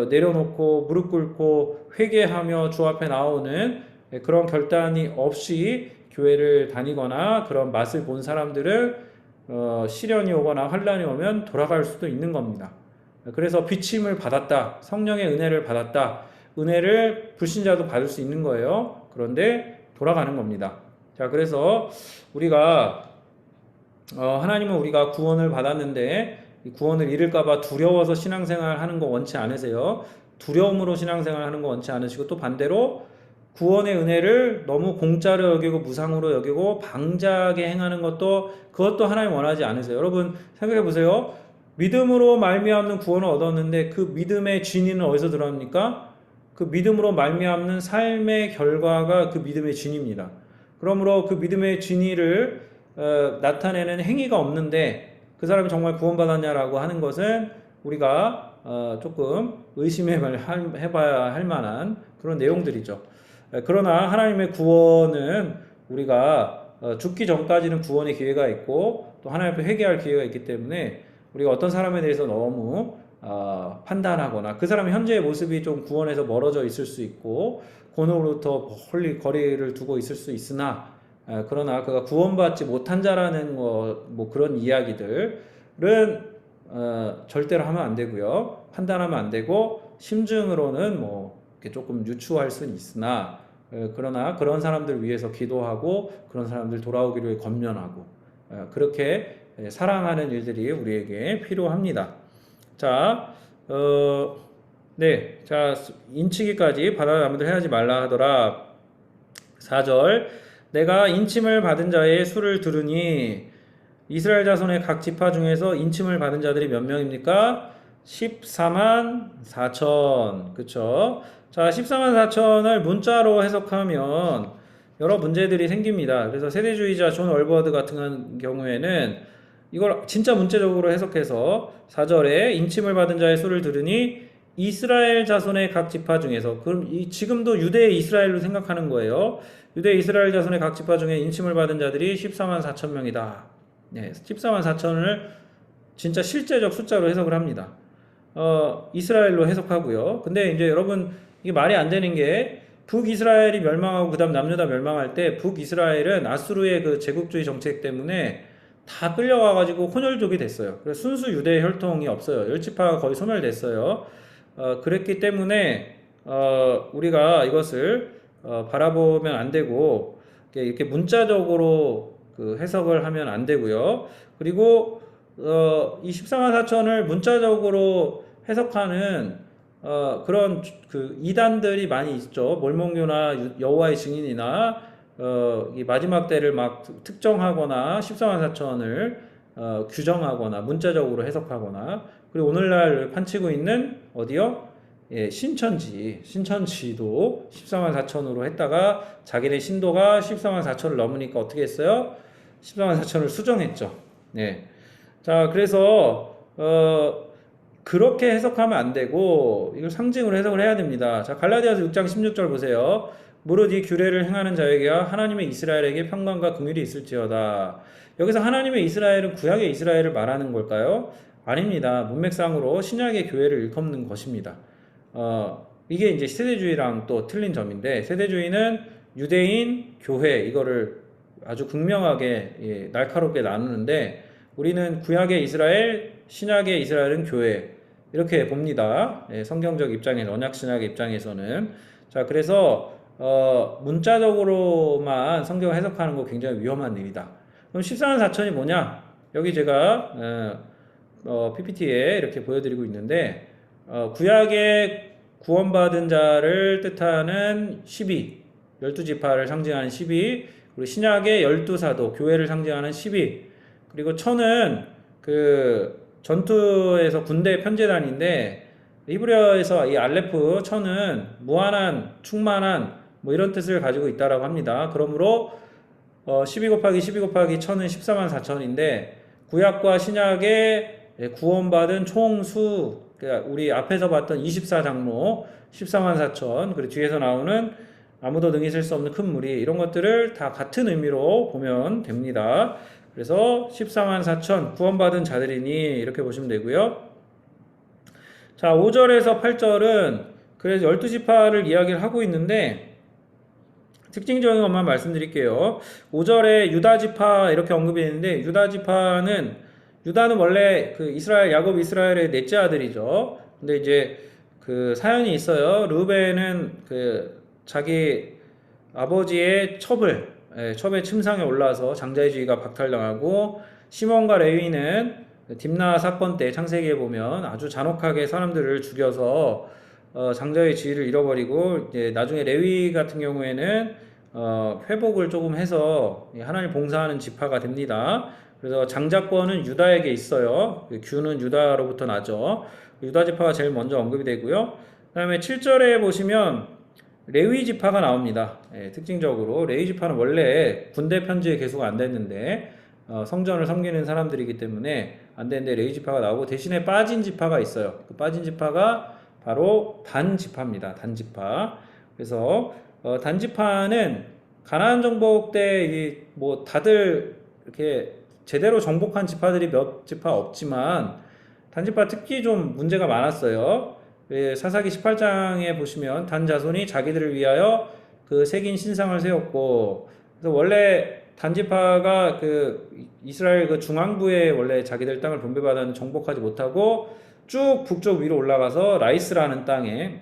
내려놓고 무릎 꿇고 회개하며 주 앞에 나오는 그런 결단이 없이 교회를 다니거나 그런 맛을 본 사람들은 시련이 오거나 환란이 오면 돌아갈 수도 있는 겁니다. 그래서 비침을 받았다, 성령의 은혜를 받았다, 은혜를 불신자도 받을 수 있는 거예요. 그런데 돌아가는 겁니다. 자, 그래서 우리가 하나님은 우리가 구원을 받았는데 구원을 잃을까봐 두려워서 신앙생활 하는 거 원치 않으세요. 두려움으로 신앙생활 하는 거 원치 않으시고, 또 반대로 구원의 은혜를 너무 공짜로 여기고 무상으로 여기고 방자하게 행하는 그것도 하나님 원하지 않으세요. 여러분 생각해 보세요. 믿음으로 말미암는 구원을 얻었는데 그 믿음의 진위는 어디서 들어갑니까? 그 믿음으로 말미암는 삶의 결과가 그 믿음의 진위입니다. 그러므로 그 믿음의 진위를 나타내는 행위가 없는데 그 사람이 정말 구원받았냐라고 하는 것은 우리가 조금 의심해봐야 할 만한 그런 내용들이죠. 그러나 하나님의 구원은 우리가 죽기 전까지는 구원의 기회가 있고 또 하나님 앞에 회개할 기회가 있기 때문에 우리가 어떤 사람에 대해서 너무 판단하거나 그 사람의 현재의 모습이 좀 구원에서 멀어져 있을 수 있고 구원으로부터 멀리 거리를 두고 있을 수 있으나, 그러나 그가 구원받지 못한 자라는 뭐 그런 이야기들은 절대로 하면 안 되고요. 판단하면 안 되고 심증으로는 뭐 이렇게 조금 유추할 수는 있으나, 그러나 그런 사람들 위해서 기도하고 그런 사람들 돌아오기를 권면하고 그렇게 사랑하는 일들이 우리에게 필요합니다. 자, 네, 자, 인치기까지 바다 나무들 해하지 말라 하더라. 4절, 내가 인침을 받은 자의 수를 들으니 이스라엘 자손의 각 지파 중에서 인침을 받은 자들이 몇 명입니까? 14만 4천. 그쵸? 자, 14만 4천을 문자로 해석하면 여러 문제들이 생깁니다. 그래서 세대주의자 존 얼버드 같은 경우에는 이걸 진짜 문자적으로 해석해서 4절에 인침을 받은 자의 수를 들으니 이스라엘 자손의 각 지파 중에서, 그럼 지금도 유대 이스라엘로 생각하는 거예요. 유대 이스라엘 자손의 각 지파 중에 인침을 받은 자들이 14만 4천 명이다. 네, 14만 4천을 진짜 실제적 숫자로 해석을 합니다. 이스라엘로 해석하고요. 근데 이제 여러분 이게 말이 안 되는 게, 북이스라엘이 멸망하고 그다음 남유다 멸망할 때 북이스라엘은 아수르의 그 제국주의 정책 때문에 다 끌려와가지고 혼혈족이 됐어요. 그래서 순수 유대 혈통이 없어요. 열지파가 거의 소멸됐어요. 그랬기 때문에 우리가 이것을 바라보면 안 되고 이렇게 문자적으로 그 해석을 하면 안 되고요. 그리고 이 14만 4천을 문자적으로 해석하는 그런 그 이단들이 많이 있죠. 몰몬교나 여호와의 증인이나 이 마지막 때를 막 특정하거나 14만 4천을 규정하거나 문자적으로 해석하거나, 그리고 오늘날 판치고 있는 어디요? 예, 신천지도 14만 4천으로 했다가 자기네 신도가 14만 4천을 넘으니까 어떻게 했어요? 14만 4천을 수정했죠. 네. 자, 그래서 그렇게 해석하면 안 되고 이걸 상징으로 해석을 해야 됩니다. 자, 갈라디아서 6장 16절 보세요. 무릇 이 규례를 행하는 자에게야 하나님의 이스라엘에게 평강과 긍휼이 있을지어다. 여기서 하나님의 이스라엘은 구약의 이스라엘을 말하는 걸까요? 아닙니다. 문맥상으로 신약의 교회를 일컫는 것입니다. 이게 이제 세대주의랑 또 틀린 점인데, 세대주의는 유대인, 교회 이거를 아주 극명하게 날카롭게 나누는데 우리는 구약의 이스라엘, 신약의 이스라엘은 교회 이렇게 봅니다. 성경적 입장에서 언약 신학의 입장에서는 자 그래서 문자적으로만 성경을 해석하는 거 굉장히 위험한 일이다. 그럼 14만 4천이 뭐냐? 여기 제가 PPT에 이렇게 보여드리고 있는데 구약의 구원받은 자를 뜻하는 12, 12지파를 상징하는 12, 그리고 신약의 12사도, 교회를 상징하는 12, 그리고 천은 그 전투에서 군대 편제단인데 히브리어에서 이 알레프 천은 무한한, 충만한 뭐 이런 뜻을 가지고 있다라고 합니다. 그러므로 12 곱하기 12 곱하기 천은 14만 4천인데 구약과 신약의 구원받은 총수 그러니까 우리 앞에서 봤던 24장로 14만 4천 그리고 뒤에서 나오는 아무도 능히 셀 수 없는 큰 무리 이런 것들을 다 같은 의미로 보면 됩니다. 그래서 14만 4천 구원받은 자들이니 이렇게 보시면 되고요. 자 5절에서 8절은 그래서 12지파를 이야기를 하고 있는데 특징적인 것만 말씀드릴게요. 5절에 유다지파 이렇게 언급이 있는데 유다는 원래 그 이스라엘 야곱 이스라엘의 넷째 아들이죠. 근데 이제 그 사연이 있어요. 르우벤은 그 자기 아버지의 첩의 침상에 올라서 장자의주의가 박탈당하고 시몬과 레위는 딥나 사건 때 창세기에 보면 아주 잔혹하게 사람들을 죽여서 장자의 지위를 잃어버리고 이제 나중에 레위 같은 경우에는 회복을 조금 해서 하나님 봉사하는 지파가 됩니다. 그래서 장자권은 유다에게 있어요. 규는 유다로부터 나죠. 유다 지파가 제일 먼저 언급이 되고요. 그다음에 7절에 보시면 레위 지파가 나옵니다. 특징적으로 레위 지파는 원래 군대 편제에 계속 안 됐는데 성전을 섬기는 사람들이기 때문에 안 되는데 레위 지파가 나오고 대신에 빠진 지파가 있어요. 그 빠진 지파가 바로 단 지파입니다. 단 지파. 그래서 단 지파는 가나안 정복 때 뭐 다들 이렇게 제대로 정복한 지파들이 몇 지파 없지만 단 지파 특히 좀 문제가 많았어요. 사사기 18장에 보시면 단 자손이 자기들을 위하여 그 새긴 신상을 세웠고 그래서 원래 단 지파가 그 이스라엘 그 중앙부에 원래 자기들 땅을 분배받았는데 정복하지 못하고 쭉 북쪽 위로 올라가서 라이스라는 땅에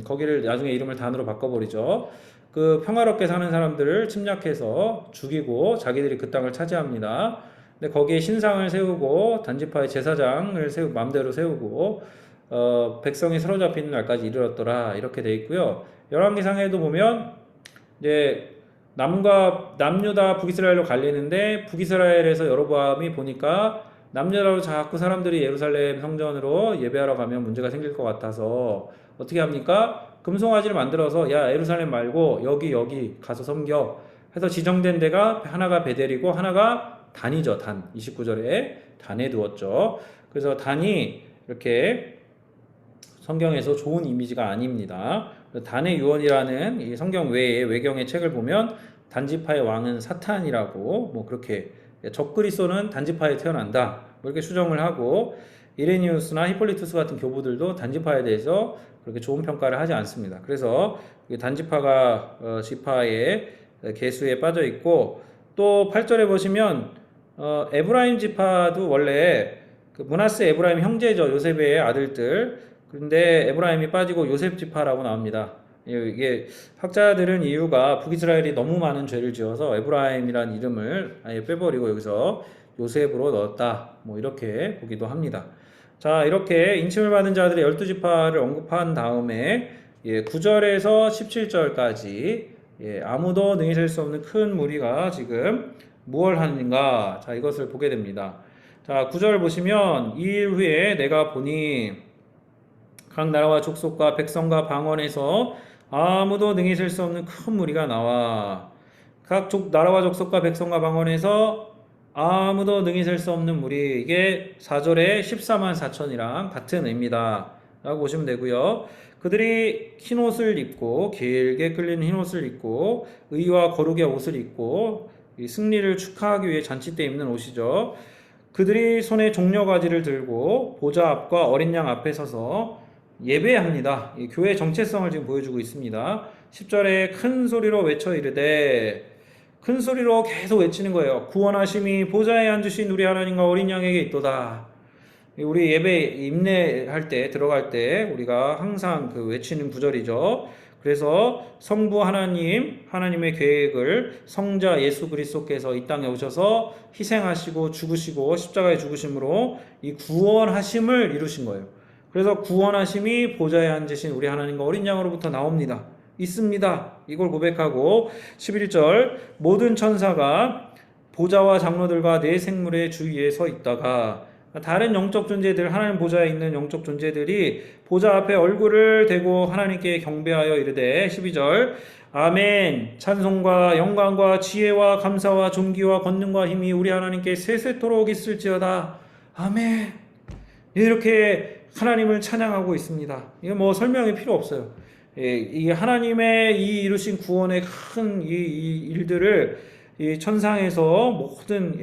거기를 나중에 이름을 단으로 바꿔버리죠. 그 평화롭게 사는 사람들을 침략해서 죽이고 자기들이 그 땅을 차지합니다. 근데 거기에 신상을 세우고 단지파의 제사장을 마음대로 세우고 백성이 사로잡히는 날까지 이르렀더라 이렇게 돼 있고요. 열왕기상에도 보면 이제 남유다 북이스라엘로 갈리는데 북이스라엘에서 여로보암이 보니까 남유다로 자꾸 사람들이 예루살렘 성전으로 예배하러 가면 문제가 생길 것 같아서 어떻게 합니까? 금송아지를 만들어서 야 예루살렘 말고 여기 가서 섬겨 해서 지정된 데가 하나가 베델이고 하나가 단이죠. 단 29절에 단에 두었죠. 그래서 단이 이렇게 성경에서 좋은 이미지가 아닙니다. 단의 유언이라는 이 성경 외에 외경의 책을 보면 단지파의 왕은 사탄이라고 뭐 그렇게 적그리스도는 단지파에 태어난다 뭐 이렇게 수정을 하고 이레니우스나 히폴리투스 같은 교부들도 단지파에 대해서 그렇게 좋은 평가를 하지 않습니다. 그래서 단지파가 지파의 계수에 빠져 있고 또 8절에 보시면 에브라임 지파도 원래 그 므낫세 에브라임 형제죠. 요셉의 아들들. 그런데 에브라임이 빠지고 요셉 지파라고 나옵니다. 이게 학자들은 이유가 북이스라엘이 너무 많은 죄를 지어서 에브라임이라는 이름을 아예 빼버리고 여기서 요셉으로 넣었다. 뭐 이렇게 보기도 합니다. 자, 이렇게 인침을 받은 자들의 12지파를 언급한 다음에 9절에서 17절까지 아무도 능히 셀 수 없는 큰 무리가 지금 무엇을 하는가? 자, 이것을 보게 됩니다. 자, 9절 보시면 이 일 후에 내가 보니 각 나라와 족속과 백성과 방언에서 아무도 능히 셀 수 없는 큰 무리가 나와 각 나라와 족속과 백성과 방언에서 아무도 능히 셀 수 없는 무리 이게 4절에 14만 4천이랑 같은 의미다 라고 보시면 되고요. 그들이 흰옷을 입고 길게 끌리는 흰옷을 입고 의와 거룩의 옷을 입고 이 승리를 축하하기 위해 잔치 때 입는 옷이죠. 그들이 손에 종려가지를 들고 보좌 앞과 어린 양 앞에 서서 예배합니다. 이 교회의 정체성을 지금 보여주고 있습니다. 10절에 큰 소리로 외쳐 이르되, 큰 소리로 계속 외치는 거예요. 구원하심이 보좌에 앉으신 우리 하나님과 어린 양에게 있도다. 우리 예배 임례할 때, 들어갈 때 우리가 항상 그 외치는 구절이죠. 그래서 성부 하나님, 하나님의 계획을 성자 예수 그리스도께서 이 땅에 오셔서 희생하시고 죽으시고 십자가에 죽으심으로 이 구원하심을 이루신 거예요. 그래서 구원하심이 보좌에 앉으신 우리 하나님과 어린 양으로부터 나옵니다. 있습니다. 이걸 고백하고 11절 모든 천사가 보좌와 장로들과 네 생물의 주위에 서 있다가, 다른 영적 존재들, 하나님 보좌에 있는 영적 존재들이 보좌 앞에 얼굴을 대고 하나님께 경배하여 이르되 12절 아멘 찬송과 영광과 지혜와 감사와 존귀와 권능과 힘이 우리 하나님께 세세토록 있을지어다. 아멘. 이렇게 하나님을 찬양하고 있습니다. 이거 뭐 설명이 필요 없어요. 이 하나님의 이 이루신 구원의 큰 이 일들을 이 천상에서 모든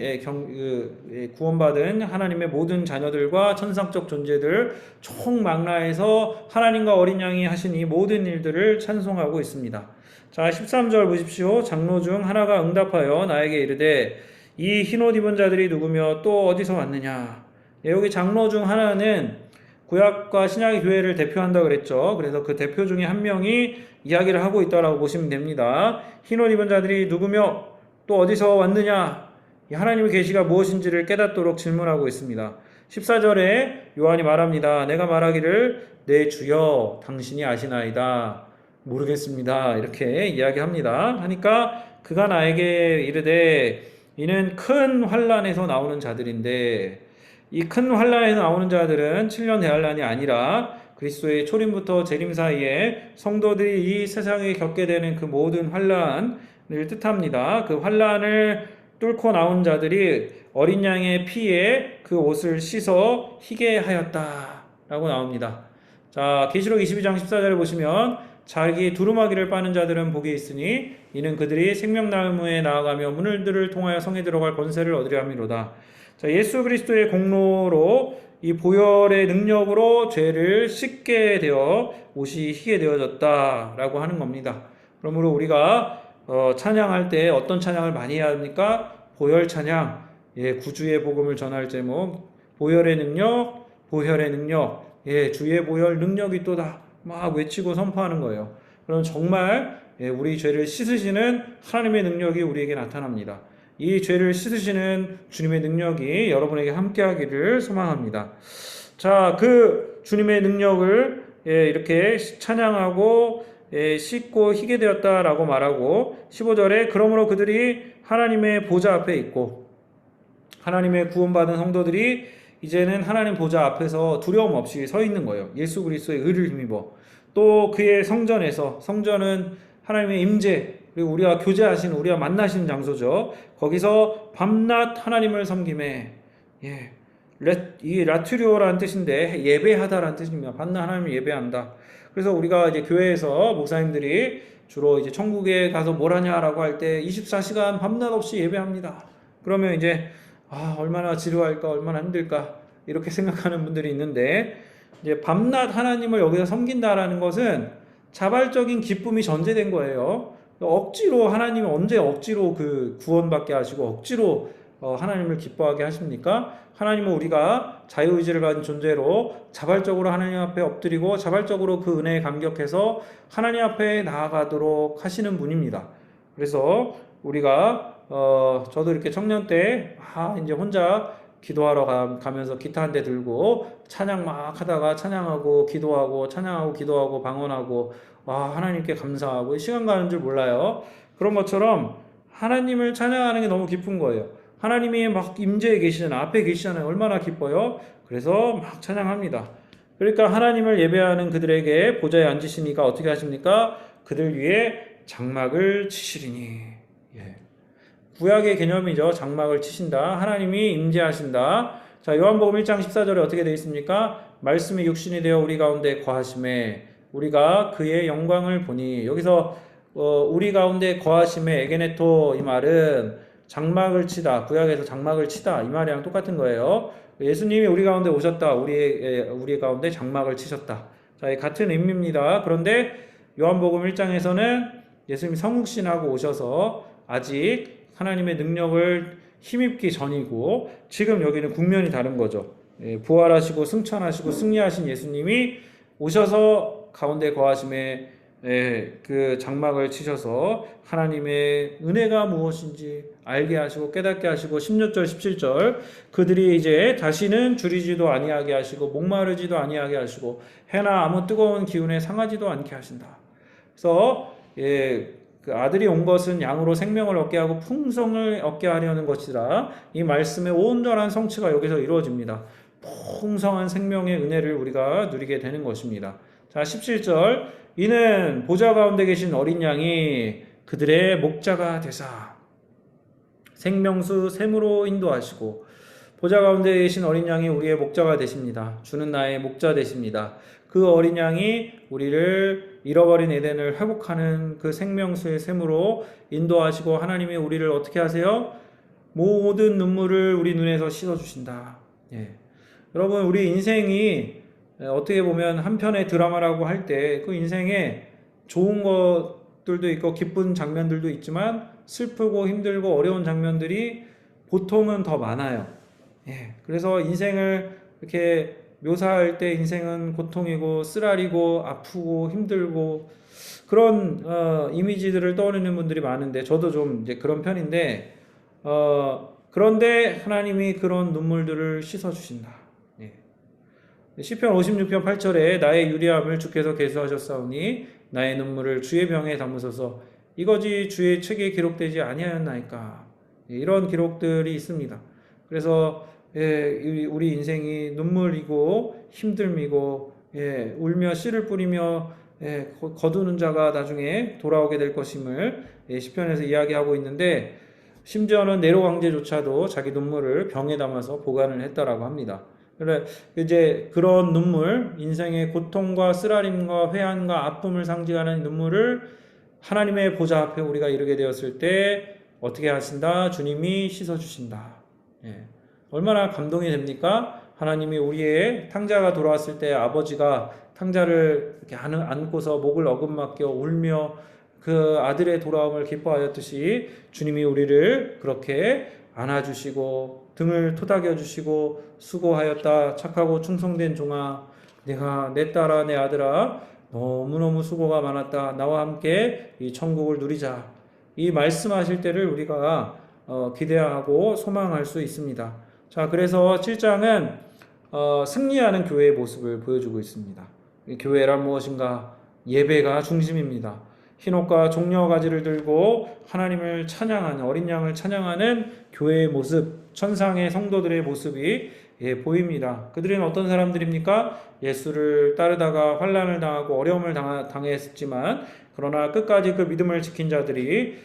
구원받은 하나님의 모든 자녀들과 천상적 존재들 총망라해서 하나님과 어린 양이 하신 이 모든 일들을 찬송하고 있습니다. 자, 13절 보십시오. 장로 중 하나가 응답하여 나에게 이르되 이 흰옷 입은 자들이 누구며 또 어디서 왔느냐. 여기 장로 중 하나는 구약과 신약의 교회를 대표한다고 그랬죠. 그래서 그 대표 중에 한 명이 이야기를 하고 있다라고 보시면 됩니다. 흰옷 입은 자들이 누구며 또 어디서 왔느냐? 하나님의 계시가 무엇인지를 깨닫도록 질문하고 있습니다. 14절에 요한이 말합니다. 내가 말하기를 내 주여 당신이 아시나이다. 모르겠습니다. 이렇게 이야기합니다. 하니까 그가 나에게 이르되 이는 큰 환난에서 나오는 자들인데, 이 큰 환난에서 나오는 자들은 7년 대환란이 아니라 그리스도의 초림부터 재림 사이에 성도들이 이 세상에 겪게 되는 그 모든 환난을 뜻합니다. 그 환난을 뚫고 나온 자들이 어린 양의 피에 그 옷을 씻어 희게 하였다라고 나옵니다. 자, 계시록 22장 14절을 보시면 자기 두루마기를 빠는 자들은 복이 있으니 이는 그들이 생명나무에 나아가며 문들을 통하여 성에 들어갈 권세를 얻으려 함이로다. 자, 예수 그리스도의 공로로 이 보혈의 능력으로 죄를 씻게 되어 옷이 희게 되어졌다라고 하는 겁니다. 그러므로 우리가 찬양할 때 어떤 찬양을 많이 해야 합니까? 보혈 찬양, 구주의 복음을 전할 제목, 보혈의 능력, 보혈의 능력, 주의 보혈 능력이 또다 막 외치고 선포하는 거예요. 그럼 정말 우리 죄를 씻으시는 하나님의 능력이 우리에게 나타납니다. 이 죄를 씻으시는 주님의 능력이 여러분에게 함께하기를 소망합니다. 자, 그 주님의 능력을 이렇게 찬양하고 씻고 희게 되었다라고 말하고 15절에 그러므로 그들이 하나님의 보좌 앞에 있고, 하나님의 구원받은 성도들이 이제는 하나님 보좌 앞에서 두려움 없이 서 있는 거예요. 예수 그리스도의 의를 힘입어. 또 그의 성전에서, 성전은 하나님의 임재, 그리고 우리와 교제하신, 우리와 만나신 장소죠. 거기서 밤낮 하나님을 섬김에, 이 라투리오라는 뜻인데 예배하다라는 뜻입니다. 밤낮 하나님을 예배한다. 그래서 우리가 이제 교회에서 목사님들이 주로 이제 천국에 가서 뭘 하냐라고 할 때 24시간 밤낮 없이 예배합니다. 그러면 이제 얼마나 지루할까, 얼마나 힘들까 이렇게 생각하는 분들이 있는데, 이제 밤낮 하나님을 여기서 섬긴다라는 것은 자발적인 기쁨이 전제된 거예요. 억지로 하나님이 언제 억지로 그 구원받게 하시고 억지로 하나님을 기뻐하게 하십니까? 하나님은 우리가 자유의지를 가진 존재로 자발적으로 하나님 앞에 엎드리고 자발적으로 그 은혜에 감격해서 하나님 앞에 나아가도록 하시는 분입니다. 그래서 우리가 저도 이렇게 청년 때 이제 혼자 기도하러 가면서 기타 한 대 들고 찬양 막 하다가 찬양하고 기도하고 찬양하고 기도하고 방언하고 하나님께 감사하고 시간 가는 줄 몰라요. 그런 것처럼 하나님을 찬양하는 게 너무 기쁜 거예요. 하나님이 막 임재에 계시잖아요. 앞에 계시잖아요. 얼마나 기뻐요. 그래서 막 찬양합니다. 그러니까 하나님을 예배하는 그들에게 보좌에 앉으시니까 어떻게 하십니까? 그들 위에 장막을 치시리니. 구약의 개념이죠. 장막을 치신다. 하나님이 임재하신다. 자, 요한복음 1장 14절에 어떻게 되어 있습니까? 말씀이 육신이 되어 우리 가운데 거하심에 우리가 그의 영광을 보니. 여기서 우리 가운데 거하심에 에게네토, 이 말은 장막을 치다, 구약에서 장막을 치다 이 말이랑 똑같은 거예요. 예수님이 우리 가운데 오셨다. 우리 가운데 장막을 치셨다. 자, 이 같은 의미입니다. 그런데 요한복음 1장에서는 예수님이 성육신하고 오셔서 아직 하나님의 능력을 힘입기 전이고, 지금 여기는 국면이 다른 거죠. 부활하시고 승천하시고 승리하신 예수님이 오셔서 가운데 거하심에 그 장막을 치셔서 하나님의 은혜가 무엇인지 알게 하시고 깨닫게 하시고 16절 17절 그들이 이제 다시는 줄이지도 아니하게 하시고 목마르지도 아니하게 하시고 해나 아무 뜨거운 기운에 상하지도 않게 하신다. 그래서 그 아들이 온 것은 양으로 생명을 얻게 하고 풍성을 얻게 하려는 것이라. 이 말씀의 온전한 성취가 여기서 이루어집니다. 풍성한 생명의 은혜를 우리가 누리게 되는 것입니다. 자, 17절 이는 보좌 가운데 계신 어린 양이 그들의 목자가 되사 생명수 샘으로 인도하시고, 보좌 가운데 계신 어린 양이 우리의 목자가 되십니다. 주는 나의 목자 되십니다. 그 어린 양이 우리를 잃어버린 에덴을 회복하는 그 생명수의 샘으로 인도하시고, 하나님이 우리를 어떻게 하세요? 모든 눈물을 우리 눈에서 씻어주신다. 여러분, 우리 인생이 어떻게 보면 한편의 드라마라고 할 때 그 인생에 좋은 것들도 있고 기쁜 장면들도 있지만 슬프고 힘들고 어려운 장면들이 보통은 더 많아요. 그래서 인생을 이렇게 묘사할 때 인생은 고통이고 쓰라리고 아프고 힘들고 그런 이미지들을 떠올리는 분들이 많은데, 저도 좀 이제 그런 편인데, 그런데 하나님이 그런 눈물들을 씻어주신다. 시편 56편 8절에 나의 유리함을 주께서 계수하셨사오니 나의 눈물을 주의 병에 담으소서 이거지 주의 책에 기록되지 아니하였나이까. 이런 기록들이 있습니다. 그래서 우리 인생이 눈물이고 힘듦이고 울며 씨를 뿌리며 거두는 자가 나중에 돌아오게 될 것임을 시편에서 이야기하고 있는데, 심지어는 네로 황제조차도 자기 눈물을 병에 담아서 보관을 했다라고 합니다. 그래 이제 그런 눈물, 인생의 고통과 쓰라림과 회한과 아픔을 상징하는 눈물을 하나님의 보좌 앞에 우리가 이르게 되었을 때 어떻게 하신다? 주님이 씻어주신다. 얼마나 감동이 됩니까? 하나님이 우리의 탕자가 돌아왔을 때 아버지가 탕자를 이렇게 안고서 목을 어금맞겨 울며 그 아들의 돌아옴을 기뻐하였듯이 주님이 우리를 그렇게 안아주시고 등을 토닥여주시고 수고하였다 착하고 충성된 종아, 내가 내 딸아 내 아들아 너무너무 수고가 많았다. 나와 함께 이 천국을 누리자. 이 말씀하실 때를 우리가 기대하고 소망할 수 있습니다. 자, 그래서 7장은 승리하는 교회의 모습을 보여주고 있습니다. 이 교회란 무엇인가? 예배가 중심입니다. 흰옷과 종려가지를 들고 하나님을 찬양하는, 어린 양을 찬양하는 교회의 모습, 천상의 성도들의 모습이 보입니다. 그들은 어떤 사람들입니까? 예수를 따르다가 환난을 당하고 어려움을 당했지만 그러나 끝까지 그 믿음을 지킨 자들이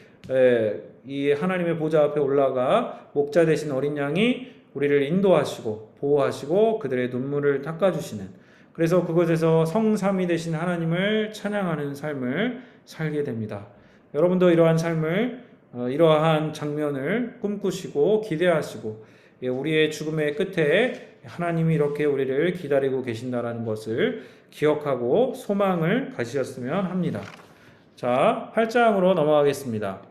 이 하나님의 보좌 앞에 올라가 목자 되신 어린 양이 우리를 인도하시고 보호하시고 그들의 눈물을 닦아주시는, 그래서 그곳에서 성삼위 되신 하나님을 찬양하는 삶을 살게 됩니다. 여러분도 이러한 삶을, 이러한 장면을 꿈꾸시고 기대하시고 우리의 죽음의 끝에 하나님이 이렇게 우리를 기다리고 계신다는 것을 기억하고 소망을 가지셨으면 합니다. 자, 8장으로 넘어가겠습니다.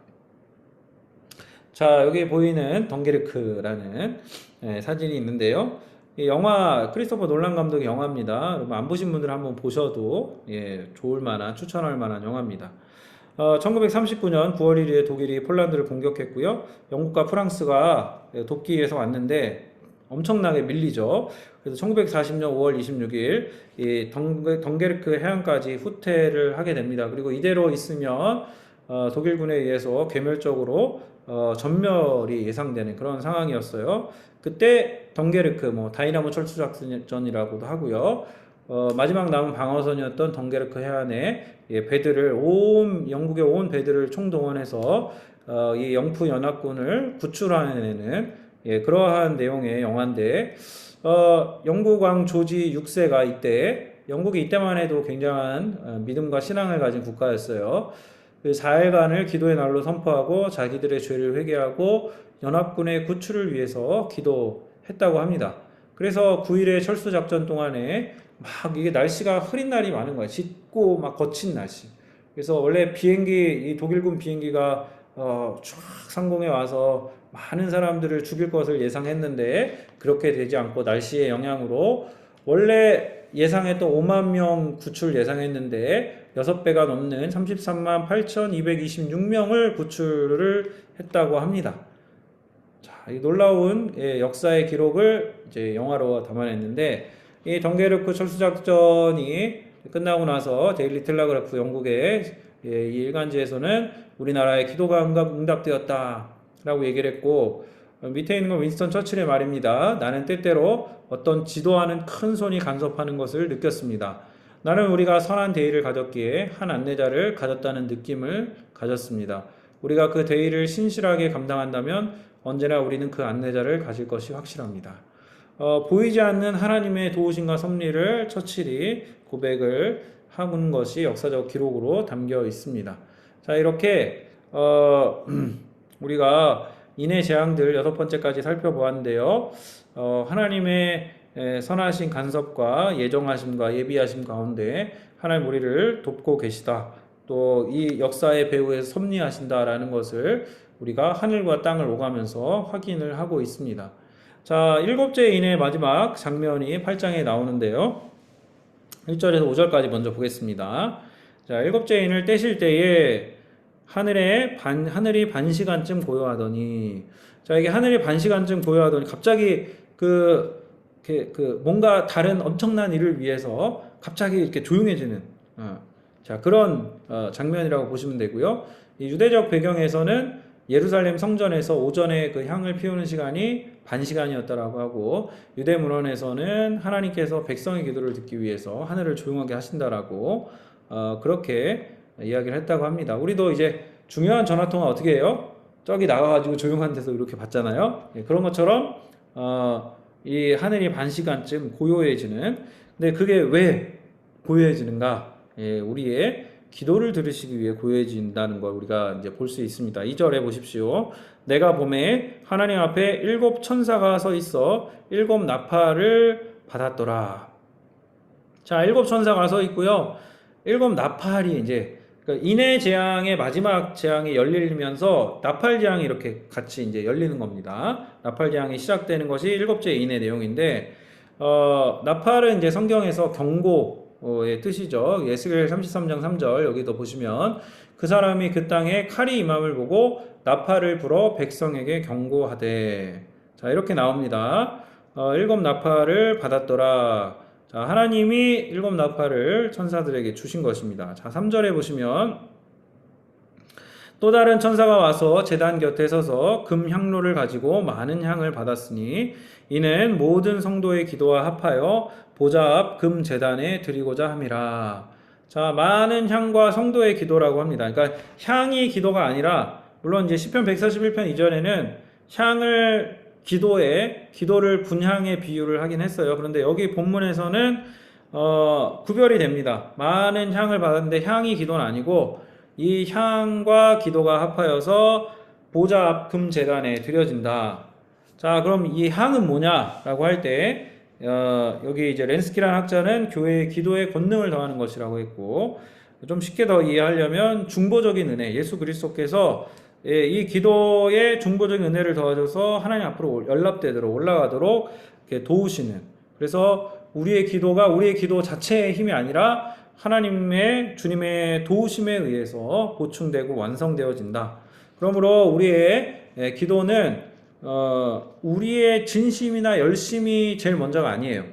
자, 여기 보이는 덩게르크라는 사진이 있는데요. 이 영화 크리스토퍼 놀란 감독의 영화입니다. 여러분 안 보신 분들 한번 보셔도 좋을 만한, 추천할 만한 영화입니다. 1939년 9월 1일에 독일이 폴란드를 공격했고요. 영국과 프랑스가 돕기 위해서 왔는데 엄청나게 밀리죠. 그래서 1940년 5월 26일 이 덩게르크 해안까지 후퇴를 하게 됩니다. 그리고 이대로 있으면 독일군에 의해서 괴멸적으로 전멸이 예상되는 그런 상황이었어요. 그때 덩게르크, 다이나모 철수 작전이라고도 하고요. 마지막 남은 방어선이었던 덩게르크 해안에 영국의 온 배들을 총동원해서 이 영프 연합군을 구출하는 그러한 내용의 영화인데, 영국 왕 조지 6세가 영국이 이때만 해도 굉장한 믿음과 신앙을 가진 국가였어요. 그 4일간을 기도의 날로 선포하고 자기들의 죄를 회개하고 연합군의 구출을 위해서 기도했다고 합니다. 그래서 9일의 철수작전 동안에 막 이게 날씨가 흐린 날이 많은 거야. 짙고 막 거친 날씨. 그래서 원래 이 독일군 비행기가 쫙 상공에 와서 많은 사람들을 죽일 것을 예상했는데 그렇게 되지 않고 날씨의 영향으로 원래 예상했던 5만 명 구출 예상했는데 6배가 넘는 33만 8,226명을 구출을 했다고 합니다. 자, 이 놀라운 역사의 기록을 이제 영화로 담아냈는데 이 덩케르크 철수작전이 끝나고 나서 데일리 텔레그래프 영국의 이 일간지에서는 우리나라의 기도가 응답되었다라고 얘기를 했고 밑에 있는 건 윈스턴 처칠의 말입니다. 나는 때때로 어떤 지도하는 큰 손이 간섭하는 것을 느꼈습니다. 나는 우리가 선한 대의를 가졌기에 한 안내자를 가졌다는 느낌을 가졌습니다. 우리가 그 대의를 신실하게 감당한다면 언제나 우리는 그 안내자를 가질 것이 확실합니다. 보이지 않는 하나님의 도우심과 섭리를 처칠이 고백을 하는 것이 역사적 기록으로 담겨 있습니다. 자, 이렇게 우리가 인해 재앙들 6번째까지 살펴보았는데요. 하나님의 선하신 간섭과 예정하심과 예비하심 가운데 하나님 우리를 돕고 계시다. 또 이 역사의 배후에서 섭리하신다라는 것을 우리가 하늘과 땅을 오가면서 확인을 하고 있습니다. 자, 7째 인의 마지막 장면이 8장에 나오는데요. 1절에서 5절까지 먼저 보겠습니다. 자, 7째 인을 떼실 때에 하늘이 반시간쯤 고요하더니, 자, 이게 하늘이 반시간쯤 고요하더니 갑자기 뭔가 다른 엄청난 일을 위해서 갑자기 이렇게 조용해지는, 자, 그런 장면이라고 보시면 되고요. 이 유대적 배경에서는 예루살렘 성전에서 오전에 그 향을 피우는 시간이 반시간이었다라고 하고, 유대 문헌에서는 하나님께서 백성의 기도를 듣기 위해서 하늘을 조용하게 하신다라고 그렇게 이야기를 했다고 합니다. 우리도 이제 중요한 전화통화 어떻게 해요? 저기 나가가지고 조용한 데서 이렇게 받잖아요. 그런 것처럼 이 하늘이 반시간쯤 고요해지는, 근데 그게 왜 고요해지는가? 우리의 기도를 들으시기 위해 고요해진다는 걸 우리가 이제 볼 수 있습니다. 2절에 보십시오. 내가 봄에 하나님 앞에 7 천사가 서 있어 7 나팔을 받았더라. 자, 7 천사가 서 있고요. 7 나팔이 이제 그러니까 인해 재앙의 마지막 재앙이 열리면서 나팔 재앙이 이렇게 같이 이제 열리는 겁니다. 나팔 재앙이 시작되는 것이 7째 인해 내용인데 나팔은 이제 성경에서 경고의 뜻이죠. 에스겔 33장 3절 여기도 보시면 그 사람이 그 땅에 칼이 임함을 보고 나팔을 불어 백성에게 경고하되, 자, 이렇게 나옵니다. 7 나팔을 받았더라. 자, 하나님이 7 나팔을 천사들에게 주신 것입니다. 자, 3절에 보시면 또 다른 천사가 와서 제단 곁에 서서 금 향로를 가지고 많은 향을 받았으니 이는 모든 성도의 기도와 합하여 보좌 앞 금 제단에 드리고자 함이라. 자, 많은 향과 성도의 기도라고 합니다. 그러니까 향이 기도가 아니라, 물론 이제 시편 141편 이전에는 향을 기도를 분향에 비유를 하긴 했어요. 그런데 여기 본문에서는 구별이 됩니다. 많은 향을 받았는데 향이 기도는 아니고 이 향과 기도가 합하여서 보좌 앞 금 제단에 드려진다. 자, 그럼 이 향은 뭐냐라고 할 때 여기 이제 렌스키라는 학자는 교회의 기도에 권능을 더하는 것이라고 했고, 좀 쉽게 더 이해하려면 중보적인 은혜, 예수 그리스도께서 이 기도에 중보적인 은혜를 더하셔서 하나님 앞으로 연락되도록 올라가도록 이렇게 도우시는, 그래서 우리의 기도가 우리의 기도 자체의 힘이 아니라 하나님의 주님의 도우심에 의해서 보충되고 완성되어진다. 그러므로 우리의 기도는 우리의 진심이나 열심이 제일 먼저가 아니에요.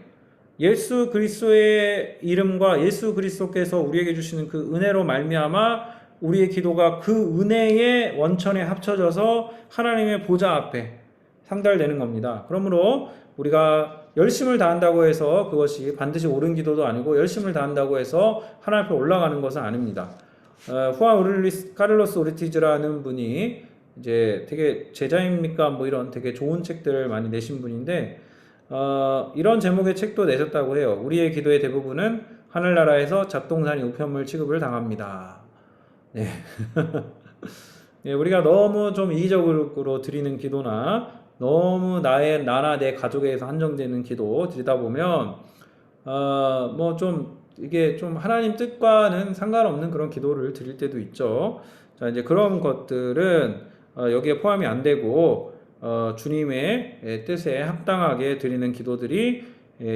예수 그리스도의 이름과 예수 그리스도께서 우리에게 주시는 그 은혜로 말미암아 우리의 기도가 그 은혜의 원천에 합쳐져서 하나님의 보좌 앞에 상달되는 겁니다. 그러므로 우리가 열심을 다한다고 해서 그것이 반드시 옳은 기도도 아니고, 열심을 다한다고 해서 하나님 앞에 올라가는 것은 아닙니다. 후안 카를로스 오르티즈라는 분이 이제 되게 제자입니까? 뭐 이런 되게 좋은 책들을 많이 내신 분인데, 이런 제목의 책도 내셨다고 해요. 우리의 기도의 대부분은 하늘나라에서 잡동사니 우편물 취급을 당합니다. 네. 네, 우리가 너무 좀 이기적으로 드리는 기도나 너무 나나 내 가족에 대해서 한정되는 기도 드리다 보면 뭐 좀 이게 좀 하나님 뜻과는 상관없는 그런 기도를 드릴 때도 있죠. 자, 이제 그런 것들은 여기에 포함이 안 되고 주님의 뜻에 합당하게 드리는 기도들이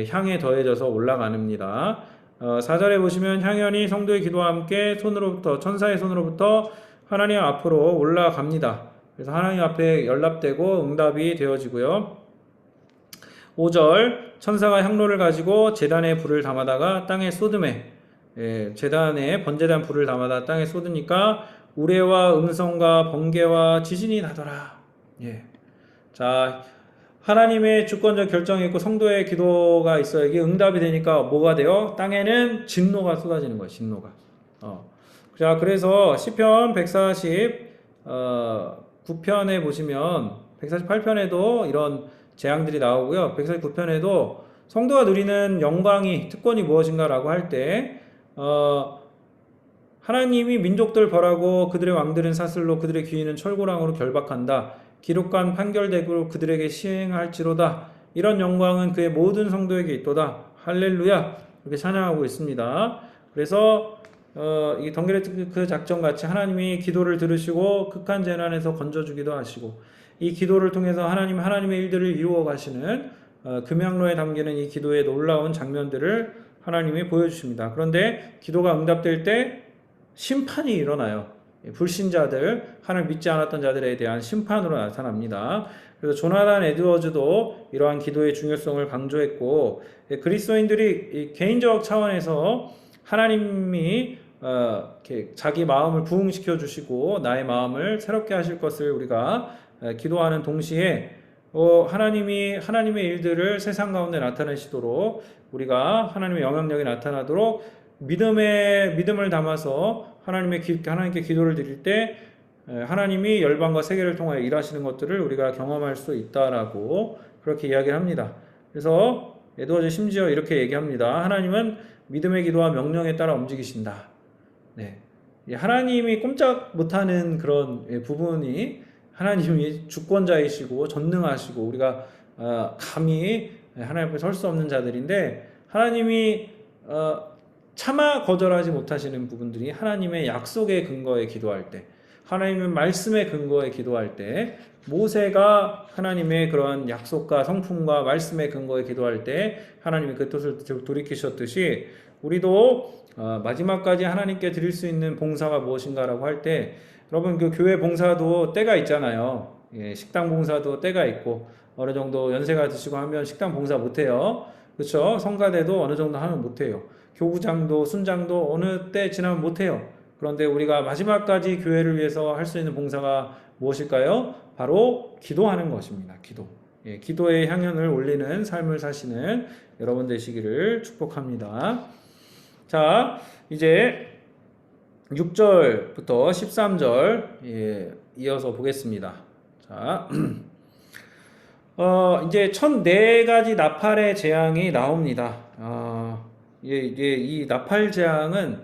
향에 더해져서 올라가는니다. 4절에 보시면 향연이 성도의 기도와 함께 손으로부터 천사의 손으로부터 하나님 앞으로 올라갑니다. 그래서 하나님 앞에 연락되고 응답이 되어지고요. 5절 천사가 향로를 가지고 제단에 불을 담아다가 땅에 쏟음에 제단에 번제단 불을 담아다 땅에 쏟으니까 우레와 음성과 번개와 지진이 나더라. 예. 자, 하나님의 주권적 결정이 있고 성도의 기도가 있어야 이게 응답이 되니까 뭐가 돼요? 땅에는 진노가 쏟아지는 거예요. 진노가. 자, 그래서 시편 149편에 보시면 148편에도 이런 재앙들이 나오고요. 149편에도 성도가 누리는 영광이 특권이 무엇인가라고 할 때 하나님이 민족들 벌하고 그들의 왕들은 사슬로 그들의 귀인은 철고랑으로 결박한다. 기록관 판결대로 그들에게 시행할지로다. 이런 영광은 그의 모든 성도에게 있도다. 할렐루야. 이렇게 찬양하고 있습니다. 그래서 이 덩게레트 작전 같이 하나님이 기도를 들으시고 극한 재난에서 건져주기도 하시고 이 기도를 통해서 하나님의 일들을 이루어 가시는 금양로에 담기는 이 기도의 놀라운 장면들을 하나님이 보여주십니다. 그런데 기도가 응답될 때 심판이 일어나요. 불신자들, 하나님 믿지 않았던 자들에 대한 심판으로 나타납니다. 그래서 조나단 에드워즈도 이러한 기도의 중요성을 강조했고 그리스도인들이 개인적 차원에서 하나님이 자기 마음을 부흥시켜 주시고 나의 마음을 새롭게 하실 것을 우리가 기도하는 동시에 하나님의 일들을 세상 가운데 나타내시도록 우리가 하나님의 영향력이 나타나도록 믿음을 담아서 하나님께 기도를 드릴 때 하나님이 열방과 세계를 통하여 일하시는 것들을 우리가 경험할 수 있다라고 그렇게 이야기를 합니다. 그래서 에드워즈 심지어 이렇게 얘기합니다. 하나님은 믿음의 기도와 명령에 따라 움직이신다. 네. 하나님이 꼼짝 못하는 그런 부분이 하나님이 주권자이시고 전능하시고 우리가 감히 하나님 앞에 설 수 없는 자들인데 하나님이 차마 거절하지 못하시는 부분들이 하나님의 약속의 근거에 기도할 때 하나님의 말씀의 근거에 기도할 때 모세가 하나님의 그러한 약속과 성품과 말씀의 근거에 기도할 때 하나님이 그 뜻을 돌이키셨듯이 우리도 마지막까지 하나님께 드릴 수 있는 봉사가 무엇인가라고 할 때 여러분 그 교회 봉사도 때가 있잖아요. 예, 식당 봉사도 때가 있고 어느 정도 연세가 드시고 하면 식당 봉사 못해요. 그렇죠? 성가대도 어느 정도 하면 못해요. 교구장도 순장도 어느 때 지나면 못해요. 그런데 우리가 마지막까지 교회를 위해서 할 수 있는 봉사가 무엇일까요? 바로 기도하는 것입니다. 기도. 예, 기도의 향연을 올리는 삶을 사시는 여러분 되시기를 축복합니다. 자, 이제 6절부터 13절 이어서 보겠습니다. 자, 이제 1004가지 나팔의 재앙이 나옵니다. 이 나팔 재앙은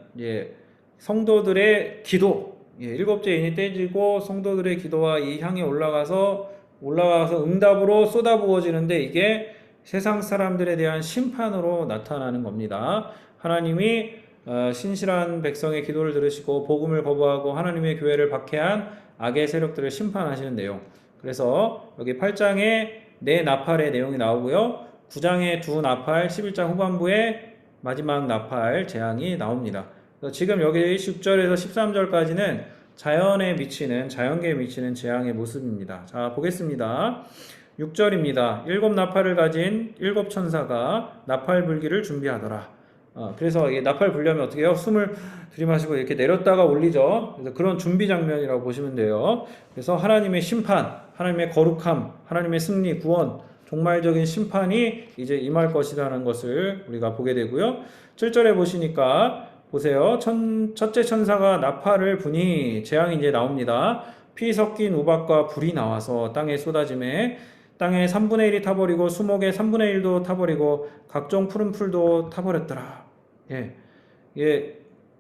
성도들의 기도, 일곱째 인이 떼지고 성도들의 기도와 이 향이 올라가서 응답으로 쏟아부어지는데 이게 세상 사람들에 대한 심판으로 나타나는 겁니다. 하나님이 신실한 백성의 기도를 들으시고 복음을 거부하고 하나님의 교회를 박해한 악의 세력들을 심판하시는 내용. 그래서 여기 8장에 4나팔의 내용이 나오고요. 9장에 2나팔, 11장 후반부에 마지막 나팔 재앙이 나옵니다. 지금 여기 6절에서 13절까지는 자연계에 미치는 재앙의 모습입니다. 자, 보겠습니다. 6절입니다. 7나팔을 가진 7천사가 나팔 불기를 준비하더라. 그래서 이 나팔 불려면 어떻게 해요? 숨을 들이마시고 이렇게 내렸다가 올리죠. 그래서 그런 준비 장면이라고 보시면 돼요. 그래서 하나님의 심판, 하나님의 거룩함, 하나님의 승리, 구원, 종말적인 심판이 이제 임할 것이라는 것을 우리가 보게 되고요. 7절에 보시니까 보세요. 첫째 천사가 나팔을 부니 재앙이 이제 나옵니다. 피 섞인 우박과 불이 나와서 땅에 쏟아짐에 땅의 3분의 1이 타버리고 수목의 3분의 1도 타버리고 각종 푸른 풀도 타버렸더라.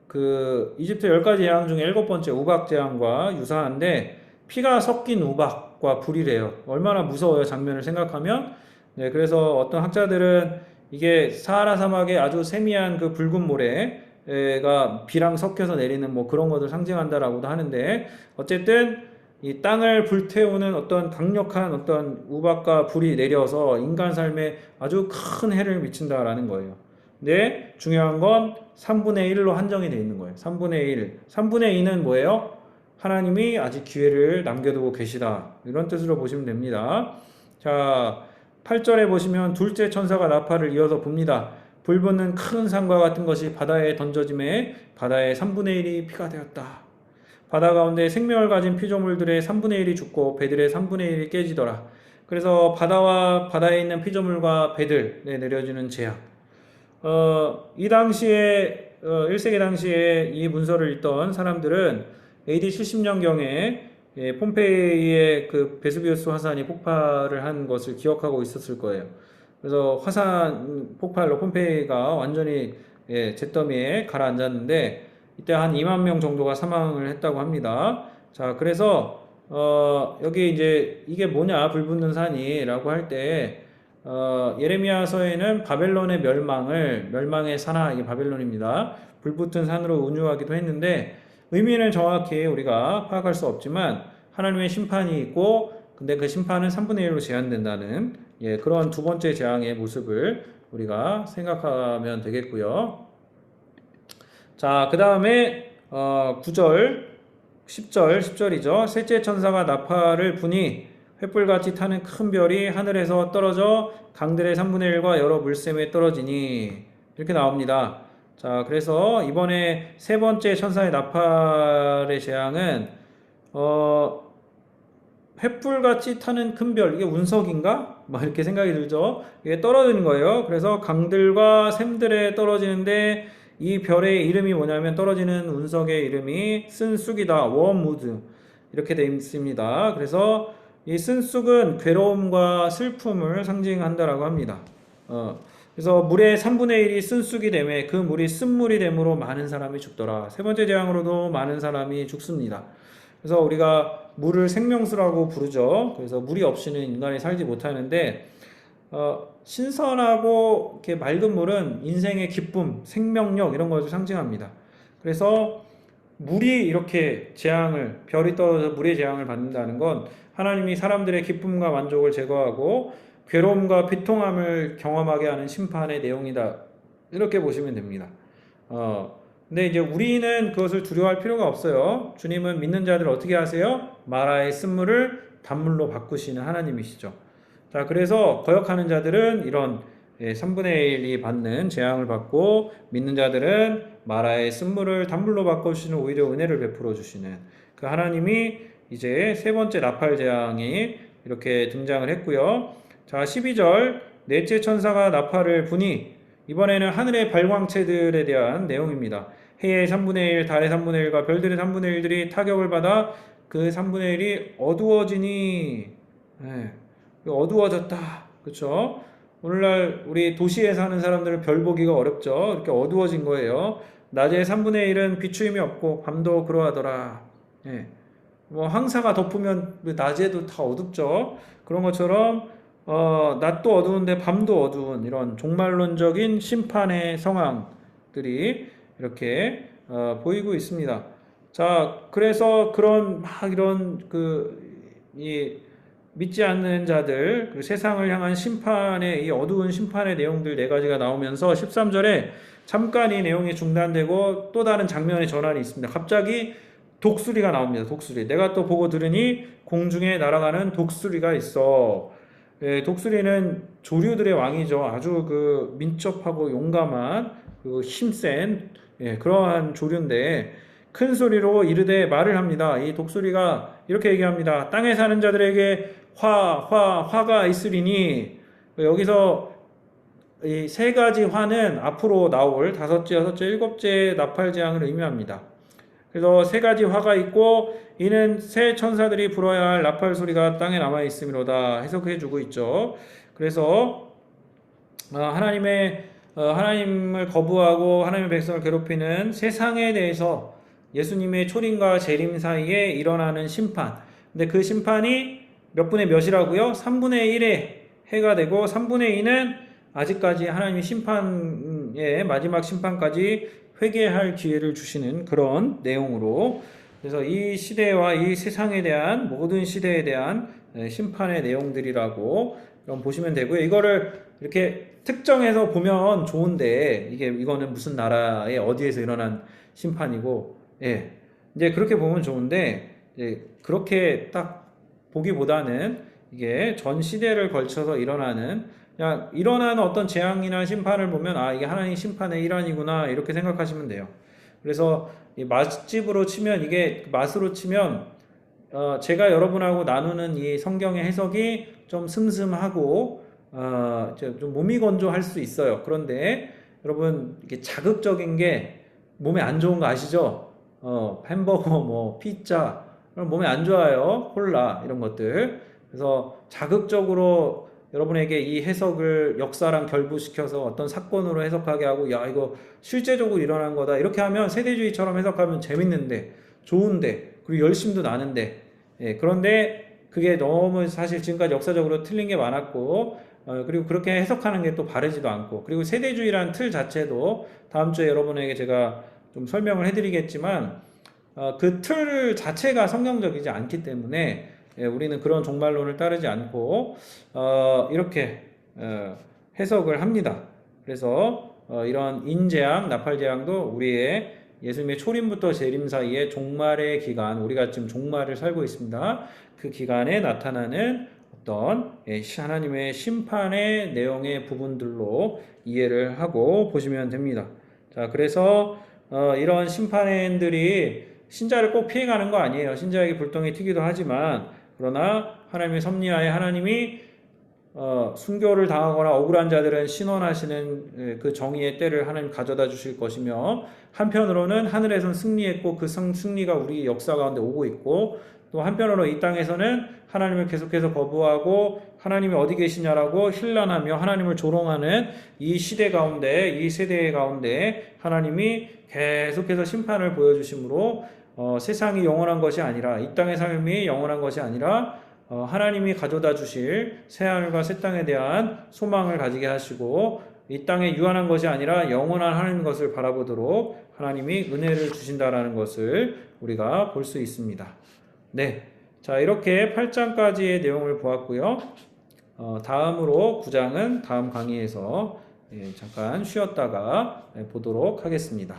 그 이집트 10가지 재앙 중에 7번째 우박 재앙과 유사한데 피가 섞인 우박과 불이래요. 얼마나 무서워요, 장면을 생각하면. 그래서 어떤 학자들은 이게 사하라 사막에 아주 세미한 그 붉은 모래가 비랑 섞여서 내리는 뭐 그런 것을 상징한다라고도 하는데, 어쨌든 이 땅을 불태우는 어떤 강력한 어떤 우박과 불이 내려서 인간 삶에 아주 큰 해를 미친다라는 거예요. 근데 중요한 건 3분의 1로 한정이 되어 있는 거예요. 3분의 1. 3분의 2는 뭐예요? 하나님이 아직 기회를 남겨두고 계시다. 이런 뜻으로 보시면 됩니다. 자, 8절에 보시면 둘째 천사가 나팔을 이어서 붑니다. 불붙는 큰 산과 같은 것이 바다에 던져짐에 바다의 3분의 1이 피가 되었다. 바다 가운데 생명을 가진 피조물들의 3분의 1이 죽고 배들의 3분의 1이 깨지더라. 그래서 바다와 바다에 있는 피조물과 배들에 내려지는 재앙. 이 당시에 1세기 당시에 이 문서를 읽던 사람들은 AD 70년경에 폼페이의 그 베수비우스 화산이 폭발을 한 것을 기억하고 있었을 거예요. 그래서 화산 폭발로 폼페이가 완전히 잿더미에 가라앉았는데 이때 한 2만 명 정도가 사망을 했다고 합니다. 자, 그래서 여기 이제 이게 뭐냐 불붙는 산이라고 할 때 예레미야서에는 바벨론의 멸망의 산하, 이게 바벨론입니다. 불붙은 산으로 은유하기도 했는데 의미는 정확히 우리가 파악할 수 없지만 하나님의 심판이 있고, 근데 그 심판은 3분의 1로 제한된다는 그런 두 번째 재앙의 모습을 우리가 생각하면 되겠고요. 자, 그 다음에 9절, 10절이죠. 셋째 천사가 나팔을 부니 횃불같이 타는 큰 별이 하늘에서 떨어져 강들의 3분의 1과 여러 물샘에 떨어지니, 이렇게 나옵니다. 자, 그래서 이번에 세 번째 천사의 나팔의 재앙은 횃불같이 타는 큰 별, 이게 운석인가? 막 이렇게 생각이 들죠. 이게 떨어지는 거예요. 그래서 강들과 샘들에 떨어지는데 이 별의 이름이 뭐냐면, 떨어지는 운석의 이름이 쓴쑥이다, 웜우드, 이렇게 되어 있습니다. 그래서 이 쓴쑥은 괴로움과 슬픔을 상징한다라고 합니다. 그래서 물의 3분의 1이 쓴쑥이 되매 그 물이 쓴물이 되므로 많은 사람이 죽더라. 세 번째 재앙으로도 많은 사람이 죽습니다. 그래서 우리가 물을 생명수라고 부르죠. 그래서 물이 없이는 인간이 살지 못하는데, 신선하고 이렇게 맑은 물은 인생의 기쁨, 생명력 이런 것을 상징합니다. 그래서 물이 이렇게 별이 떨어져서 물의 재앙을 받는다는 건 하나님이 사람들의 기쁨과 만족을 제거하고 괴로움과 비통함을 경험하게 하는 심판의 내용이다. 이렇게 보시면 됩니다. 근데 이제 우리는 그것을 두려워할 필요가 없어요. 주님은 믿는 자들 어떻게 하세요? 마라의 쓴물을 단물로 바꾸시는 하나님이시죠. 자, 그래서 거역하는 자들은 이런 3분의 1이 받는 재앙을 받고, 믿는 자들은 마라의 쓴물을 단물로 바꿔주시는 오히려 은혜를 베풀어 주시는 그 하나님이 이제 세 번째 나팔 재앙이 이렇게 등장을 했고요. 자, 12절 넷째 천사가 나팔을 부니, 이번에는 하늘의 발광체들에 대한 내용입니다. 해의 3분의 1, 달의 3분의 1과 별들의 3분의 1들이 타격을 받아 그 3분의 1이 어두워지니, 어두워졌다. 그렇죠? 오늘날 우리 도시에 사는 사람들은 별 보기가 어렵죠. 이렇게 어두워진 거예요. 낮에 3분의 1은 비추임이 없고 밤도 그러하더라. 뭐 황사가 덮으면 낮에도 다 어둡죠. 그런 것처럼 낮도 어두운데 밤도 어두운 이런 종말론적인 심판의 상황들이 이렇게 보이고 있습니다. 자, 그래서 이런 믿지 않는 자들, 그리고 세상을 향한 심판의 이 어두운 심판의 내용들 네 가지가 나오면서 13절에 잠깐 이 내용이 중단되고 또 다른 장면의 전환이 있습니다. 갑자기 독수리가 나옵니다. 독수리. 내가 또 보고 들으니 공중에 날아가는 독수리가 있어. 독수리는 조류들의 왕이죠. 아주 민첩하고 용감한 힘센 그러한 조류인데, 큰 소리로 이르되 말을 합니다. 이 독수리가 이렇게 얘기합니다. 땅에 사는 자들에게 화가 있으리니, 여기서 이 세 가지 화는 앞으로 나올 다섯째, 여섯째, 일곱째 나팔 재앙을 의미합니다. 그래서 세 가지 화가 있고, 이는 새 천사들이 불어야 할 나팔 소리가 땅에 남아 있음이로다 해석해 주고 있죠. 그래서 하나님을 거부하고 하나님의 백성을 괴롭히는 세상에 대해서 예수님의 초림과 재림 사이에 일어나는 심판. 근데 그 심판이 몇 분의 몇이라고요? 3분의 1의 해가 되고 3분의 2는 아직까지 하나님이 심판의 마지막 심판까지 회개할 기회를 주시는 그런 내용으로, 그래서 이 시대와 이 세상에 대한 모든 시대에 대한 심판의 내용들이라고 보시면 되고요. 이거를 이렇게 특정해서 보면 좋은데 이거는 무슨 나라에 어디에서 일어난 심판이고, 예, 이제 그렇게 보면 좋은데, 그렇게 딱 보기보다는 이게 전 시대를 걸쳐서 일어나는, 그냥 일어나는 어떤 재앙이나 심판을 보면 이게 하나님 심판의 일환이구나 이렇게 생각하시면 돼요. 그래서 이 맛집으로 치면, 이게 맛으로 치면 제가 여러분하고 나누는 이 성경의 해석이 좀 슴슴하고 좀 몸이 건조할 수 있어요. 그런데 여러분, 이게 자극적인 게 몸에 안 좋은 거 아시죠? 햄버거, 뭐 피자 몸에 안 좋아요. 콜라 이런 것들. 그래서 자극적으로 여러분에게 이 해석을 역사랑 결부시켜서 어떤 사건으로 해석하게 하고, 야 이거 실제적으로 일어난 거다 이렇게 하면 세대주의처럼 해석하면 재밌는데 좋은데 그리고 열심도 나는데, 그런데 그게 너무 사실 지금까지 역사적으로 틀린 게 많았고, 그리고 그렇게 해석하는 게 또 바르지도 않고, 그리고 세대주의라는 틀 자체도 다음 주에 여러분에게 제가 좀 설명을 해드리겠지만, 그 틀 자체가 성경적이지 않기 때문에 우리는 그런 종말론을 따르지 않고 이렇게 해석을 합니다. 그래서 이런 인재앙, 나팔재앙도 우리의 예수님의 초림부터 재림 사이에 종말의 기간, 우리가 지금 종말을 살고 있습니다. 그 기간에 나타나는 어떤 하나님의 심판의 내용의 부분들로 이해를 하고 보시면 됩니다. 자, 그래서 이런 심판들이 신자를 꼭 피해가는 거 아니에요. 신자에게 불똥이 튀기도 하지만, 그러나 하나님의 섭리하에 하나님이 순교를 당하거나 억울한 자들은 신원하시는 그 정의의 때를 하나님 가져다 주실 것이며, 한편으로는 하늘에선 승리했고 그 승리가 우리 역사 가운데 오고 있고, 또 한편으로 이 땅에서는 하나님을 계속해서 거부하고 하나님이 어디 계시냐라고 힐난하며 하나님을 조롱하는 이 시대 가운데, 이 세대 가운데 하나님이 계속해서 심판을 보여주심으로 세상이 영원한 것이 아니라, 이 땅의 삶이 영원한 것이 아니라 하나님이 가져다 주실 새하늘과 새 땅에 대한 소망을 가지게 하시고, 이 땅에 유한한 것이 아니라 영원한 하나님 것을 바라보도록 하나님이 은혜를 주신다라는 것을 우리가 볼 수 있습니다. 네, 자 이렇게 8장까지의 내용을 보았고요. 다음으로 9장은 다음 강의에서 잠깐 쉬었다가 보도록 하겠습니다.